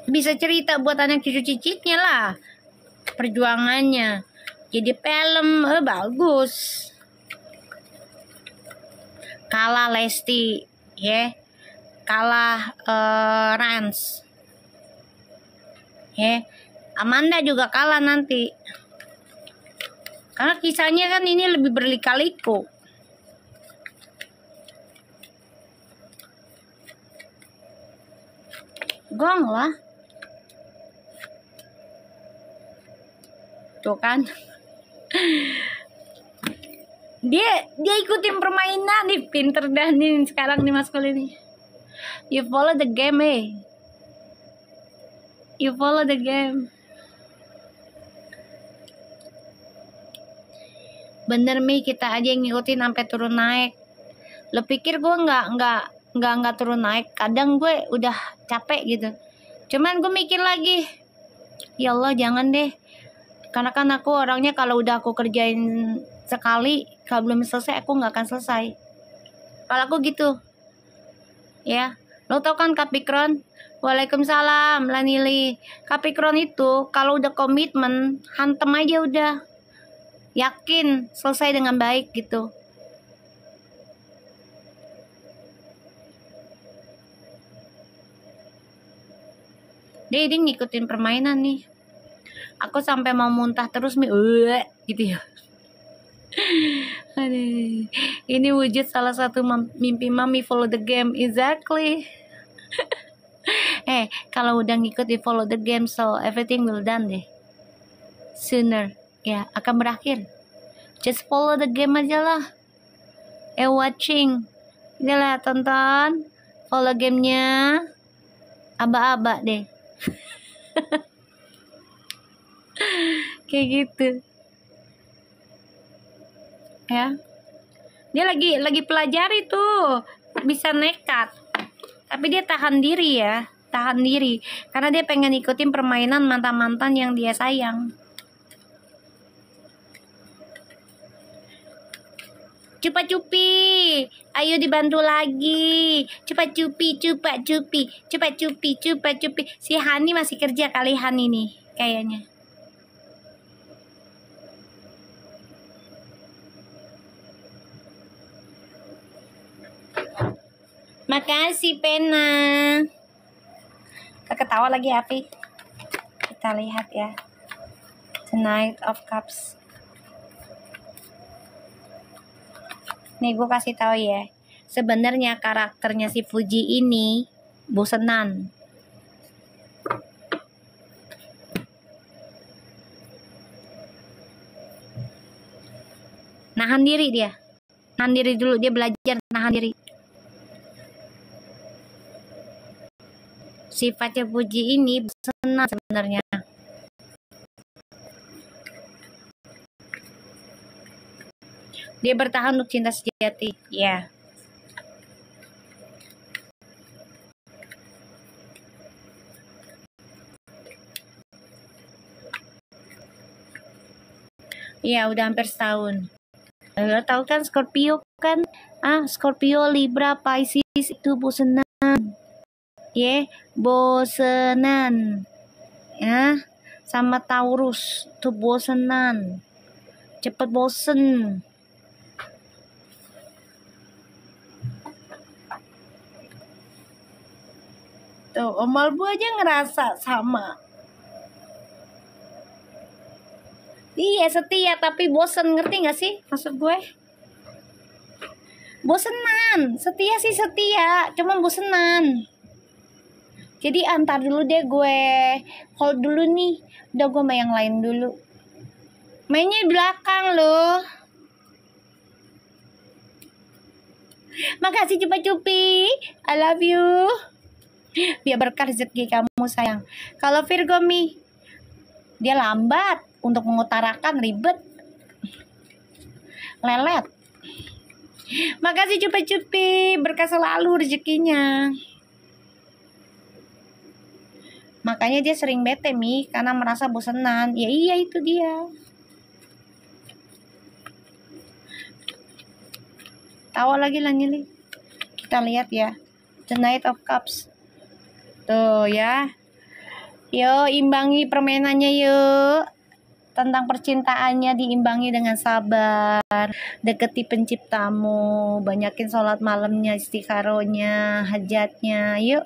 Bisa cerita buat anak cucu-cicitnya lah. Perjuangannya. Jadi film, bagus. Kalah Lesti, ya. Kalah Rans. Ya. Amanda juga kalah nanti. Karena kisahnya kan ini lebih berlika-liku. Gong lah. Tuh kan. Dia ikutin permainan nih, pinter dah nih sekarang nih Mas Kul ini. You follow the game, You follow the game. Bener Mi, kita aja yang ngikutin sampai turun naik. Lo pikir gue nggak turun naik? Kadang gue udah capek gitu. Cuman gue mikir lagi, ya Allah jangan deh. Karena kan aku orangnya kalau udah aku kerjain sekali, kalau belum selesai aku nggak akan selesai. Kalau aku gitu, ya. Lo tau kan Capricorn? Waalaikumsalam, Lanili. Capricorn itu kalau udah komitmen, hantem aja udah. Yakin selesai dengan baik gitu. Dia ngikutin permainan nih. Aku sampai mau muntah terus Mi, gitu ya. Aduh, ini wujud salah satu mimpi mami, follow the game. Exactly. Kalau udah ngikut di follow the game, so everything will done deh. Sooner, ya akan berakhir. Just follow the game aja lah. Watching. Inilah tonton, follow gamenya. Aba-aba deh. Kayak gitu. Ya. Dia lagi pelajari tuh. Bisa nekat. Tapi dia tahan diri ya. Tahan diri. Karena dia pengen ikutin permainan mantan-mantan yang dia sayang. Cepat cupi, ayo dibantu lagi. Cepat cupi, cepat cupi, cepat cupi, cepat cupi. Si Hani masih kerja kali Hani nih, kayaknya. Makasih Pena. Ketawa lagi Api. Kita lihat ya. The Knight of Cups. Nih gue kasih tahu ya, sebenarnya karakternya si Fuji ini bosenan. Nahan diri dia, nahan diri dulu, dia belajar nahan diri. Sifatnya Puji ini senang sebenarnya. Dia bertahan untuk cinta sejati. Ya. Iya, udah hampir setahun. Lo tahu kan Scorpio kan? Scorpio, Libra, Pisces itu bosenan. Bosenan. Ya, sama Taurus tuh bosenan. Cepet bosen. Tuh, Om Albu aja ngerasa sama. Iya, setia tapi bosen, ngerti gak sih maksud gue? Bosenan, setia sih setia, cuma bosenan. Jadi antar dulu deh gue hold dulu nih, udah gue main yang lain dulu. Mainnya di belakang loh. Makasih Cupa-Cupi, I love you. Biar berkah rezeki kamu sayang. Kalau Virgo Mi, dia lambat untuk mengutarakan, ribet, lelet. Makasih Cupa-Cupi, berkah selalu rezekinya. Makanya dia sering bete Mi, karena merasa bosenan. Ya iya itu dia. Tawa lagi lah Nili. Kita lihat ya, The Knight of Cups. Tuh ya. Yo, imbangi permainannya yuk. Tentang percintaannya diimbangi dengan sabar. Deketi penciptamu. Banyakin sholat malamnya, istikharonya, hajatnya. Yuk.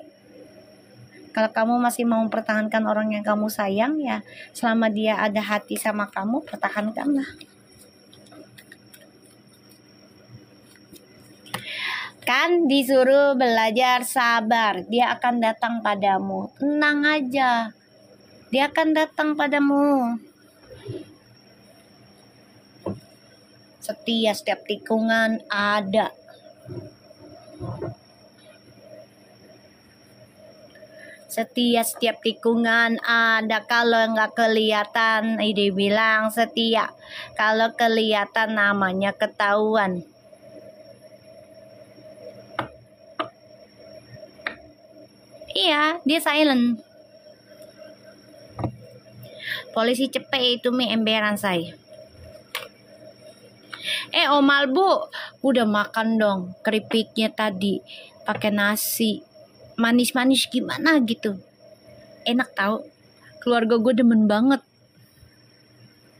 Kalau kamu masih mau mempertahankan orang yang kamu sayang, ya selama dia ada hati sama kamu, pertahankanlah. Kan disuruh belajar sabar, dia akan datang padamu. Tenang aja, dia akan datang padamu. Setia setiap tikungan ada. Setia setiap tikungan ada. Kalau nggak kelihatan, dia bilang setia. Kalau kelihatan namanya ketahuan. Iya, dia silent. Polisi cepet itu Mi emberan saya. Om Albu, udah makan dong keripiknya tadi pakai nasi. Manis-manis gimana gitu. Enak tau. Keluarga gue demen banget.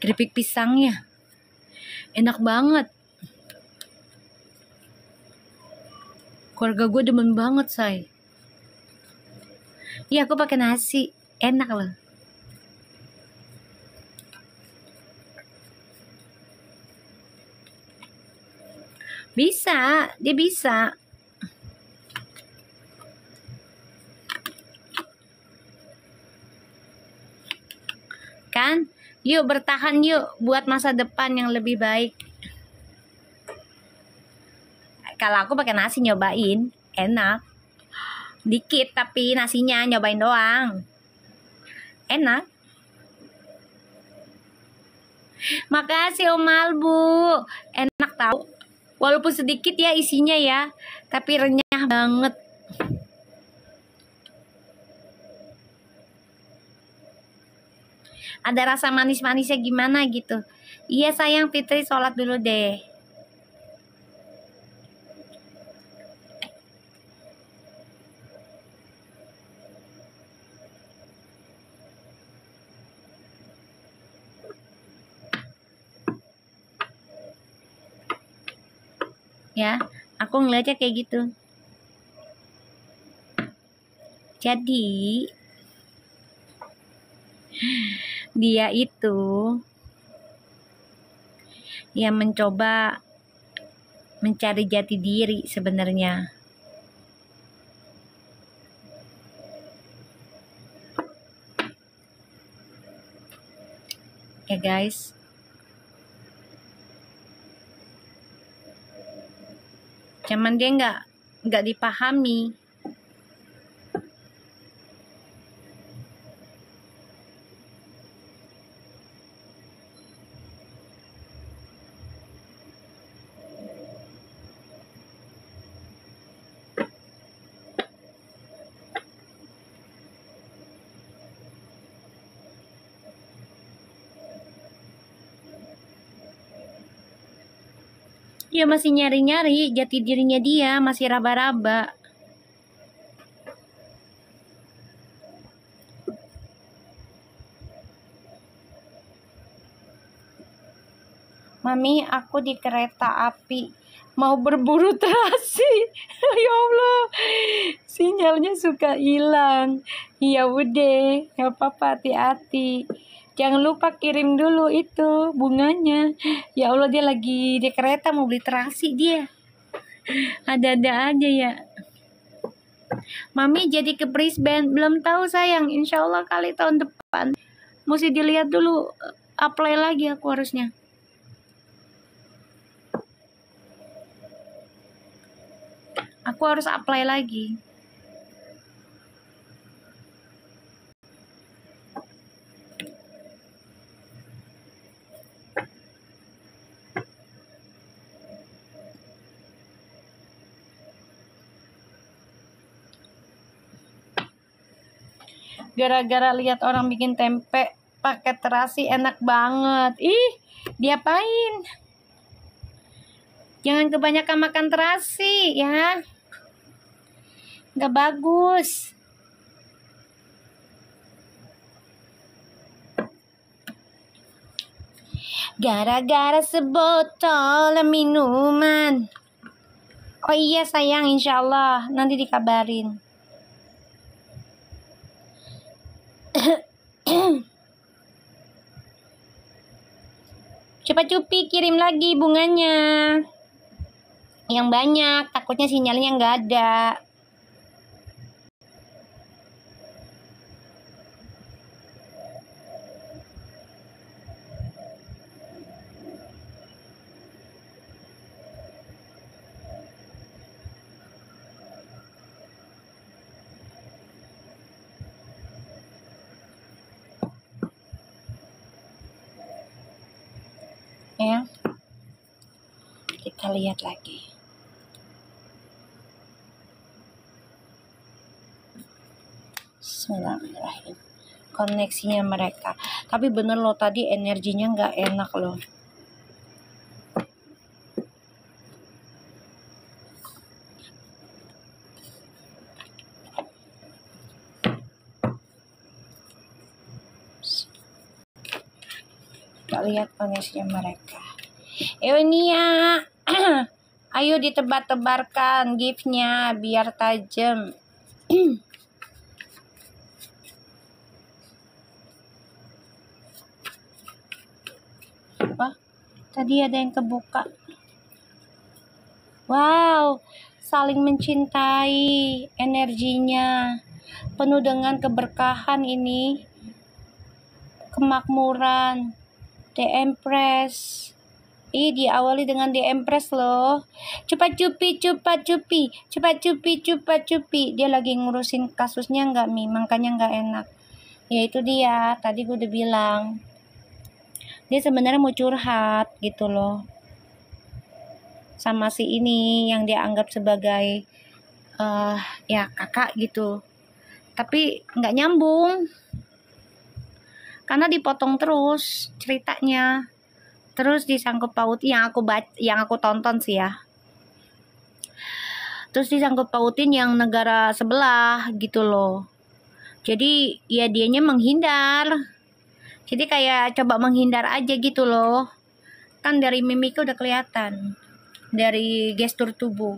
Keripik pisangnya. Enak banget. Keluarga gue demen banget, say. Iya, aku pakai nasi. Enak loh. Bisa, dia bisa. Kan? Yuk bertahan yuk buat masa depan yang lebih baik. Kalau aku pakai nasi nyobain, enak. Dikit tapi nasinya nyobain doang. Enak. Makasih Om Albu. Enak tau. Walaupun sedikit ya isinya ya, tapi renyah banget. Ada rasa manis-manisnya gimana gitu. Iya sayang, Fitri sholat dulu deh. Ya, aku ngeliatnya kayak gitu. Jadi dia itu yang mencoba mencari jati diri sebenarnya. Ya guys. cuman dia nggak dipahami. Dia masih nyari-nyari jati dirinya, dia masih raba-raba. Mami, aku di kereta api mau berburu terasi. Ya Allah, sinyalnya suka hilang. Ya udah, nggak apa-apa, hati-hati. Jangan lupa kirim dulu itu bunganya. Ya Allah, dia lagi di kereta mau beli terasi dia. Ada-ada aja ya. Mami jadi ke Brisbane, belum tahu sayang. Insya Allah kali tahun depan. Mesti dilihat dulu, apply lagi aku harusnya. Aku harus apply lagi. Gara-gara lihat orang bikin tempe pakai terasi enak banget. Ih, diapain? Jangan kebanyakan makan terasi ya. Nggak bagus. Gara-gara sebotol minuman. Oh iya sayang, insya Allah nanti dikabarin. Coba Cupi kirim lagi bunganya yang banyak, takutnya sinyalnya nggak ada. Ya, kita lihat lagi. Bismillahirrahmanirrahim. Koneksinya mereka, tapi bener loh tadi energinya nggak enak loh. Kita lihat koneksinya mereka. Ini ya. Ayo ditebar-tebarkan giftnya biar tajam. Wah, tadi ada yang kebuka. Wow, saling mencintai, energinya penuh dengan keberkahan ini, kemakmuran. The Empress. Diawali dengan The Empress loh. Cepat Cupi. Dia lagi ngurusin kasusnya nggak Mi, makanya nggak enak. Ya itu dia, tadi gue udah bilang. Dia sebenarnya mau curhat gitu loh. Sama si ini yang dia anggap sebagai ya kakak gitu. Tapi nggak nyambung. Karena dipotong terus ceritanya. Terus disangkut pautin yang aku tonton sih ya. Terus disangkut pautin yang negara sebelah gitu loh. Jadi ya dianya menghindar. Jadi kayak coba menghindar aja gitu loh. Kan dari mimiknya udah kelihatan. Dari gestur tubuh.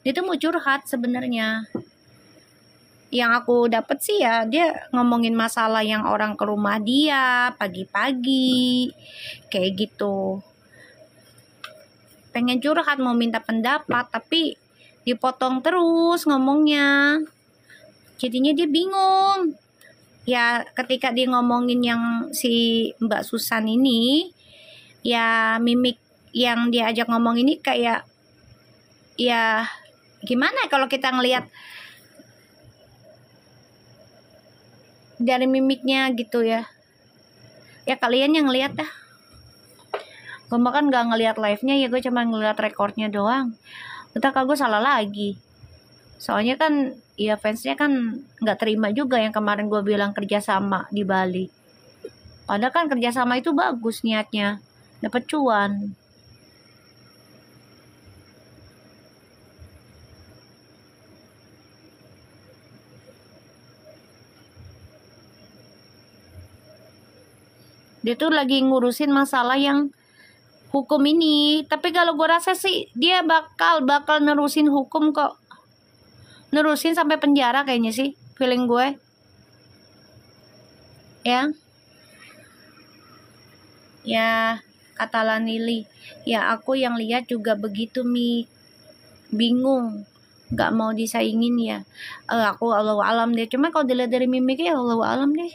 Dia tuh mau curhat sebenarnya. Yang aku dapet sih ya dia ngomongin masalah yang orang ke rumah dia pagi-pagi kayak gitu, pengen curhat mau minta pendapat tapi dipotong terus ngomongnya, jadinya dia bingung ya. Ketika dia ngomongin yang si Mbak Susan ini ya, mimik yang dia ajak ngomong ini kayak ya gimana kalau kita ngelihat dari mimiknya gitu ya. Ya kalian yang ngelihat dah. Gue bahkan gak ngelihat live-nya ya, gue cuma ngelihat recordnya doang. Entah kalau gue salah lagi. Soalnya kan ya fansnya kan nggak terima juga yang kemarin gue bilang kerjasama di Bali. Padahal kan kerjasama itu bagus niatnya, dapat cuan. Dia tuh lagi ngurusin masalah yang hukum ini. Tapi kalau gue rasa sih dia bakal nerusin hukum kok. Nerusin sampai penjara kayaknya sih, feeling gue. Ya. Ya, kata Lanili. Ya aku yang lihat juga begitu Mi. Bingung. Gak mau disaingin ya. Aku Allahu alam deh. Cuma kalau dilihat dari mimiknya Allahu alam deh.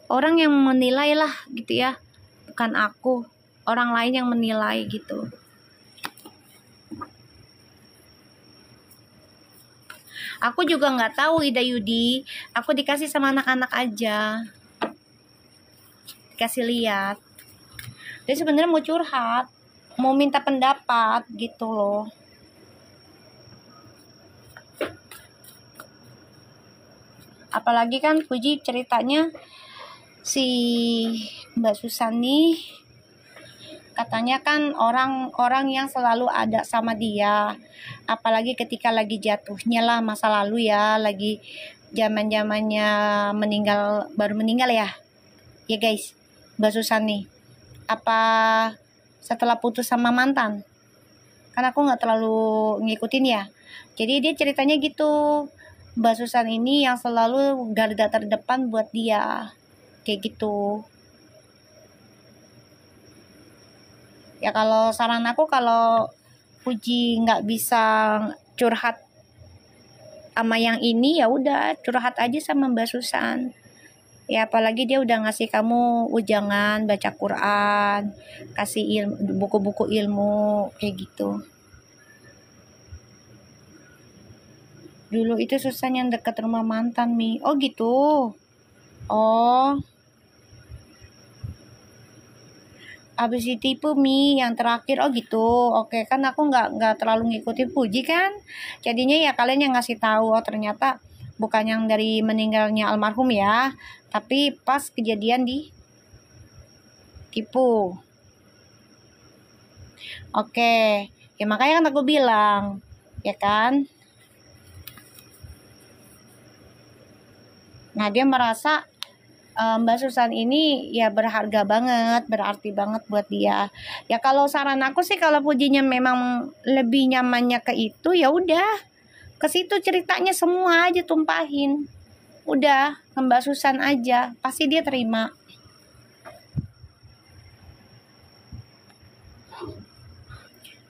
Orang yang menilai lah gitu ya. Bukan aku. Orang lain yang menilai gitu. Aku juga nggak tahu Ida Yudi. Aku dikasih sama anak-anak aja. Dikasih lihat. Dia sebenarnya mau curhat, mau minta pendapat gitu loh. Apalagi kan Puji ceritanya si Mbak Susan nih katanya kan orang-orang yang selalu ada sama dia, apalagi ketika lagi jatuhnya lah masa lalu ya, lagi zaman-zamannya baru meninggal ya guys, Mbak Susan nih. Apa setelah putus sama mantan? Karena aku nggak terlalu ngikutin ya. Jadi dia ceritanya gitu, Mbak Susan ini yang selalu garda terdepan buat dia, kayak gitu. Ya kalau saran aku, kalau Puji nggak bisa curhat sama yang ini, ya udah curhat aja sama Mbak Susan. Ya apalagi dia udah ngasih kamu ujangan baca Quran, kasih ilmu, buku-buku ilmu kayak gitu. Dulu itu Susan yang dekat rumah mantan Mi. Oh gitu. Oh. Abis ditipu Mi yang terakhir. Oh gitu. Oke, kan aku nggak terlalu ngikutin Puji kan. Jadinya ya kalian yang ngasih tahu. Oh ternyata bukan yang dari meninggalnya almarhum ya, tapi pas kejadian di tipu. Oke. Ya makanya kan aku bilang, ya kan. Nah dia merasa Mbak Susan ini ya berharga banget, berarti banget buat dia. Ya kalau saran aku sih, kalau Pujinya memang lebih nyamannya ke itu, ya udah ke situ ceritanya semua aja tumpahin. Udah ke Mbak Susan aja, pasti dia terima.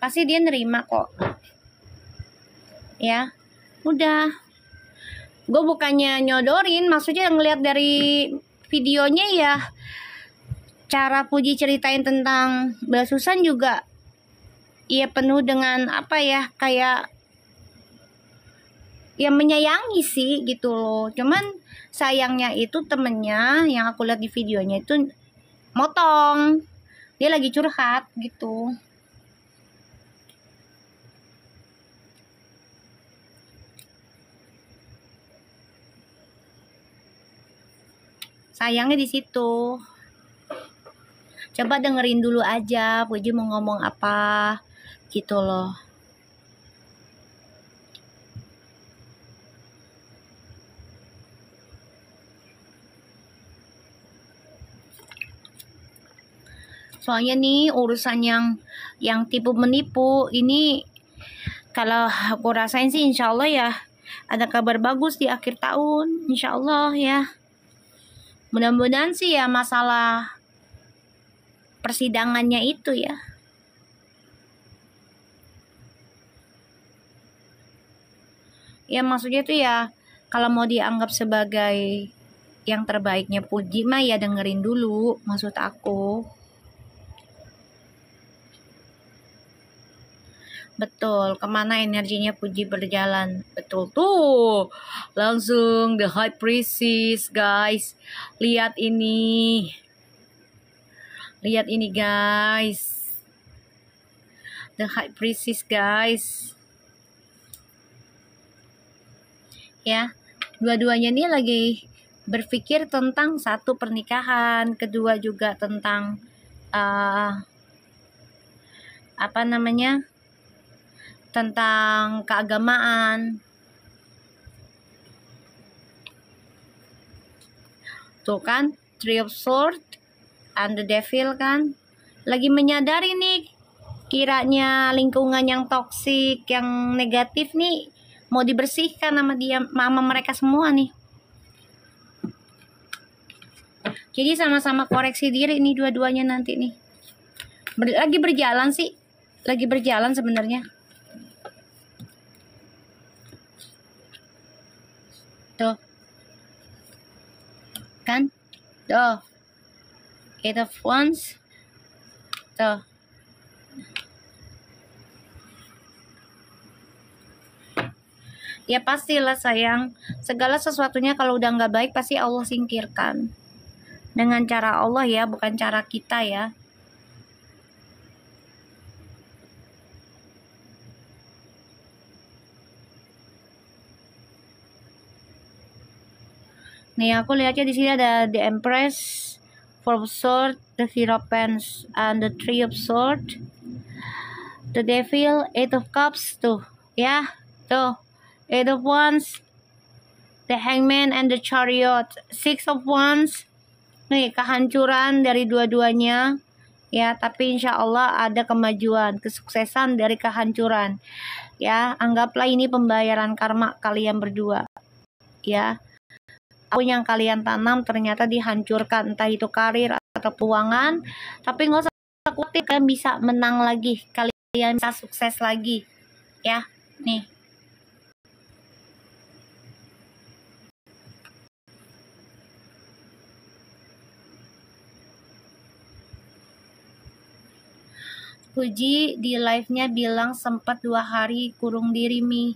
Pasti dia nerima kok. Ya, udah. Gue bukannya nyodorin, maksudnya ngeliat dari videonya ya, cara Puji ceritain tentang Mbak Susan juga ya penuh dengan apa ya, kayak ya menyayangi sih gitu loh. Cuman sayangnya itu temennya yang aku lihat di videonya itu motong, dia lagi curhat gitu. Sayangnya di situ. Coba dengerin dulu aja Puji mau ngomong apa gitu loh. Soalnya nih urusan yang tipu menipu ini, kalau aku rasain sih insya Allah ya ada kabar bagus di akhir tahun, insya Allah ya. Mudah-mudahan sih ya masalah persidangannya itu ya. Ya maksudnya tuh ya, kalau mau dianggap sebagai yang terbaiknya Puji mah ya dengerin dulu maksud aku. Betul, kemana energinya Puji berjalan. Betul tuh. Langsung the high priestess, guys. Lihat ini. Lihat ini, guys. The high priestess, guys. Ya, dua-duanya ini lagi berpikir tentang satu pernikahan, kedua juga tentang apa namanya? Tentang keagamaan. Tuh kan, Three of Swords and the Devil kan. Lagi menyadari nih, kiranya lingkungan yang toksik, yang negatif nih mau dibersihkan sama dia, sama mereka semua nih. Jadi sama-sama koreksi diri nih dua-duanya nanti nih. Lagi berjalan sih. Lagi berjalan sebenarnya. Tuh. Kan? Tuh. Eight of Wands. Tuh. Ya pastilah sayang. Segala sesuatunya kalau udah nggak baik pasti Allah singkirkan. Dengan cara Allah ya, bukan cara kita ya. Nih aku lihatnya di sini ada the Empress, Four of Swords, the Hierophant, and the Three of Swords, the Devil, Eight of Cups tuh, ya, tuh, Eight of Wands, the Hangman, and the Chariot, Six of Wands. Nih kehancuran dari dua-duanya, ya. Tapi insya Allah ada kemajuan, kesuksesan dari kehancuran, ya. Anggaplah ini pembayaran karma kalian berdua, ya. Apa yang kalian tanam ternyata dihancurkan, entah itu karir atau keuangan. Tapi nggak usah khawatir, kalian bisa menang lagi, kalian bisa sukses lagi, ya. Nih Puji di live-nya bilang sempat 2 hari kurung diri Mi.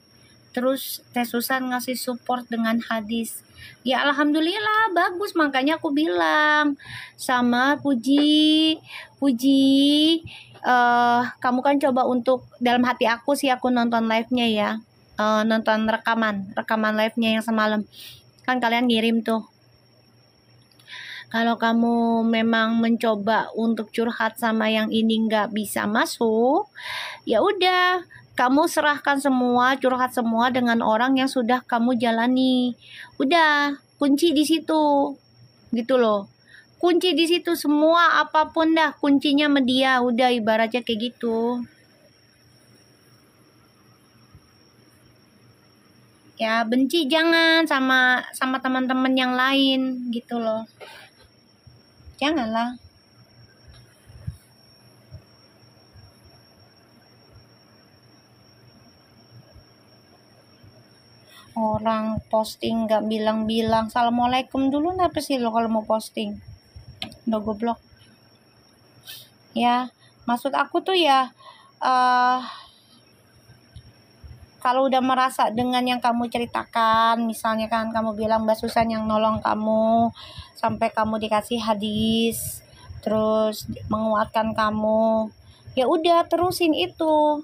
Terus Teh Susan ngasih support dengan hadis. Ya alhamdulillah bagus, makanya aku bilang sama Puji, kamu kan coba untuk dalam hati aku sih, aku nonton live-nya ya, nonton rekaman live-nya yang semalam. Kan kalian ngirim tuh. Kalau kamu memang mencoba untuk curhat sama yang ini nggak bisa masuk, ya udah, kamu serahkan semua, curhat semua dengan orang yang sudah kamu jalani. Udah, kunci di situ, gitu loh. Kunci di situ semua, apapun dah, kuncinya sama dia. Udah, ibaratnya kayak gitu. Ya, benci jangan sama teman-teman yang lain, gitu loh. Janganlah. Orang posting gak bilang-bilang assalamualaikum dulu, kenapa sih lo kalau mau posting? Udah goblok. Ya, maksud aku tuh ya, kalau udah merasa dengan yang kamu ceritakan, misalnya kan kamu bilang Mbak Susan yang nolong kamu sampai kamu dikasih hadis, terus menguatkan kamu, ya udah terusin itu,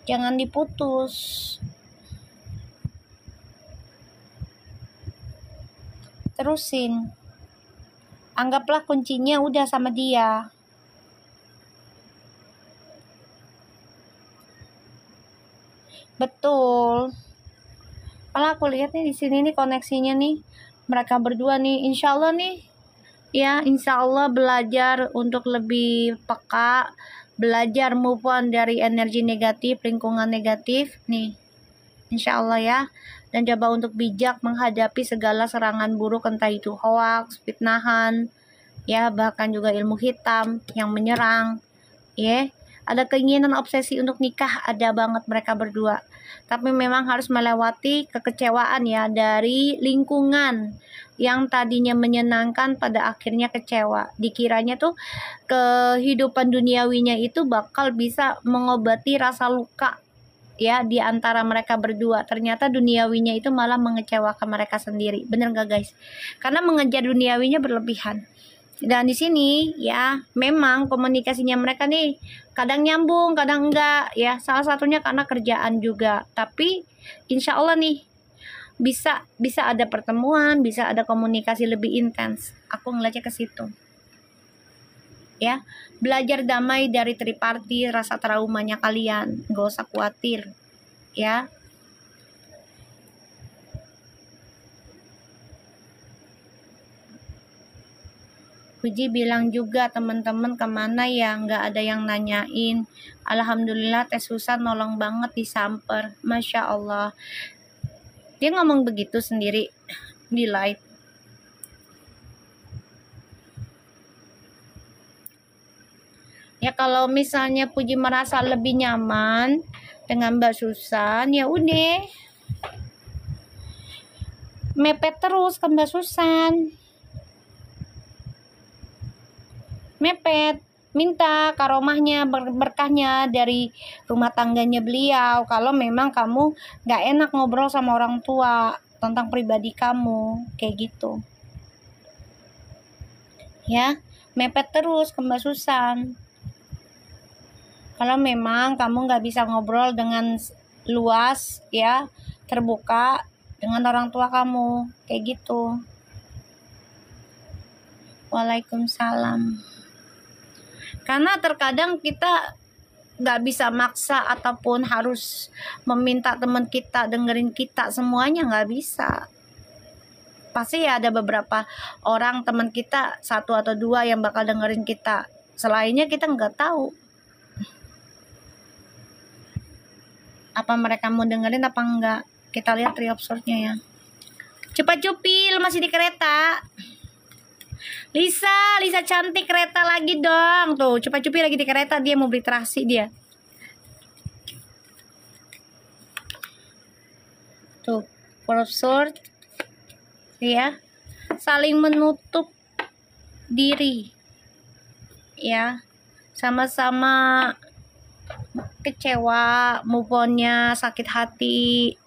jangan diputus. Terusin, anggaplah kuncinya udah sama dia. Betul. Kalau aku lihat nih di sini nih koneksinya nih, mereka berdua nih, insya Allah nih, ya insya Allah belajar untuk lebih peka, belajar move on dari energi negatif, lingkungan negatif nih, insya Allah ya. Dan coba untuk bijak menghadapi segala serangan buruk, entah itu hoax, fitnahan, ya bahkan juga ilmu hitam yang menyerang, ya. Ada keinginan obsesi untuk nikah, ada banget mereka berdua. Tapi memang harus melewati kekecewaan ya dari lingkungan yang tadinya menyenangkan pada akhirnya kecewa. Dikiranya tuh kehidupan duniawinya itu bakal bisa mengobati rasa luka ya di antara mereka berdua. Ternyata duniawinya itu malah mengecewakan mereka sendiri. Bener gak guys? Karena mengejar duniawinya berlebihan. Dan di sini ya memang komunikasinya mereka nih kadang nyambung, kadang enggak ya. Salah satunya karena kerjaan juga. Tapi insya Allah nih bisa ada pertemuan, bisa ada komunikasi lebih intens. Aku ngeliatnya ke situ. Ya, belajar damai dari triparti rasa traumanya kalian. Gak usah khawatir. Ya, Puji bilang juga teman-teman kemana ya, nggak ada yang nanyain. Alhamdulillah Teh Susan nolong banget disamper. Masya Allah. Dia ngomong begitu sendiri di live. Ya kalau misalnya Puji merasa lebih nyaman dengan Mbak Susan, ya udah. Mepet terus ke Mbak Susan. Mepet, minta karomahnya, berkahnya dari rumah tangganya beliau. Kalau memang kamu gak enak ngobrol sama orang tua tentang pribadi kamu, kayak gitu ya, mepet terus ke Mbak Susan. Kalau memang kamu gak bisa ngobrol dengan luas ya, terbuka dengan orang tua kamu, kayak gitu. Waalaikumsalam. Karena terkadang kita gak bisa maksa ataupun harus meminta teman kita dengerin kita semuanya, gak bisa. Pasti ya ada beberapa orang teman kita, 1 atau 2 yang bakal dengerin kita. Selainnya kita gak tahu apa mereka mau dengerin apa enggak. Kita lihat reabsornya ya. Cepat Cupil masih di kereta. Lisa cantik, kereta lagi dong. Tuh, Cepat Cupi lagi di kereta, dia mau beli terasi dia. Tuh, short ya. Saling menutup diri. Ya. Sama-sama kecewa, move on-nya, sakit hati.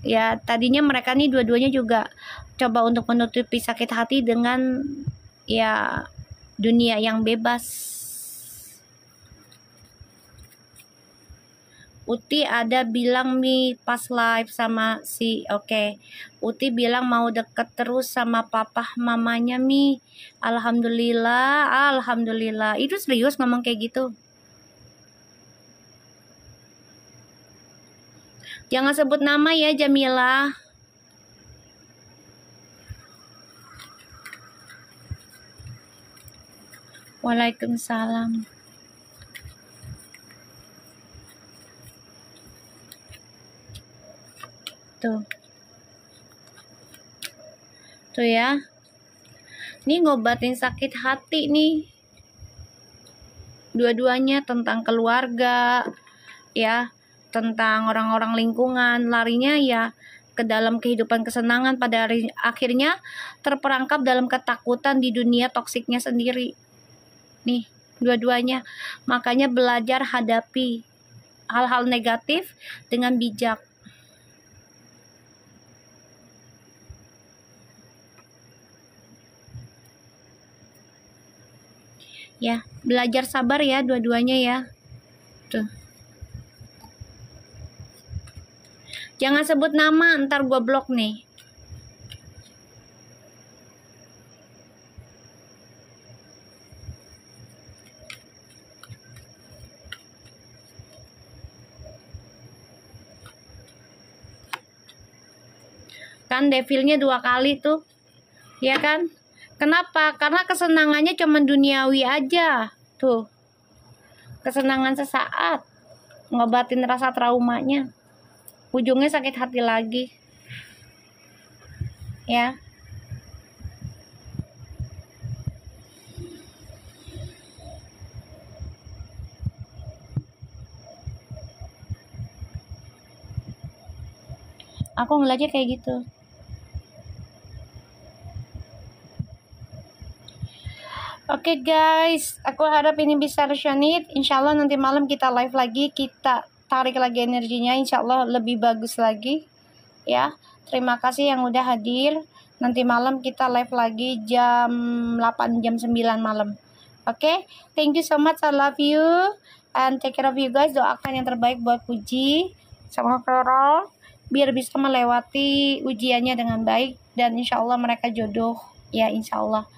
Ya, tadinya mereka nih dua-duanya juga coba untuk menutupi sakit hati dengan ya dunia yang bebas. Uti ada bilang nih pas live sama si Uti bilang mau deket terus sama papa mamanya Mi. Alhamdulillah. Itu serius ngomong kayak gitu? Jangan sebut nama ya Jamila. Waalaikumsalam. Tuh ya. Ini ngobatin sakit hati nih. Dua-duanya tentang keluarga ya, tentang orang-orang lingkungan. Larinya ya ke dalam kehidupan kesenangan, pada akhirnya terperangkap dalam ketakutan di dunia toksiknya sendiri. Nih, dua-duanya. Makanya belajar hadapi hal-hal negatif dengan bijak. Ya, belajar sabar ya dua-duanya ya. Tuh. Jangan sebut nama, ntar gua blok nih. Kan devilnya 2 kali tuh. Ya kan? Kenapa? Karena kesenangannya cuma duniawi aja. Tuh. Kesenangan sesaat. Ngobatin rasa traumanya. Ujungnya sakit hati lagi. Ya. Aku ngeliatnya kayak gitu. Oke guys, aku harap ini bisa resonate. Insya Allah nanti malam kita live lagi, kita tarik lagi energinya. Insya Allah lebih bagus lagi. Ya, terima kasih yang udah hadir. Nanti malam kita live lagi jam 8, jam 9 malam. Oke, thank you so much. I love you. And take care of you guys. Doakan yang terbaik buat Puji sama Vero, biar bisa melewati ujiannya dengan baik. Dan insya Allah mereka jodoh. Ya, insya Allah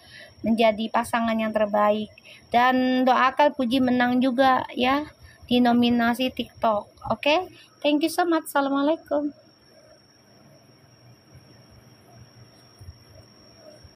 menjadi pasangan yang terbaik. Dan doakan Puji menang juga ya di nominasi TikTok. Oke, thank you so much. Assalamualaikum.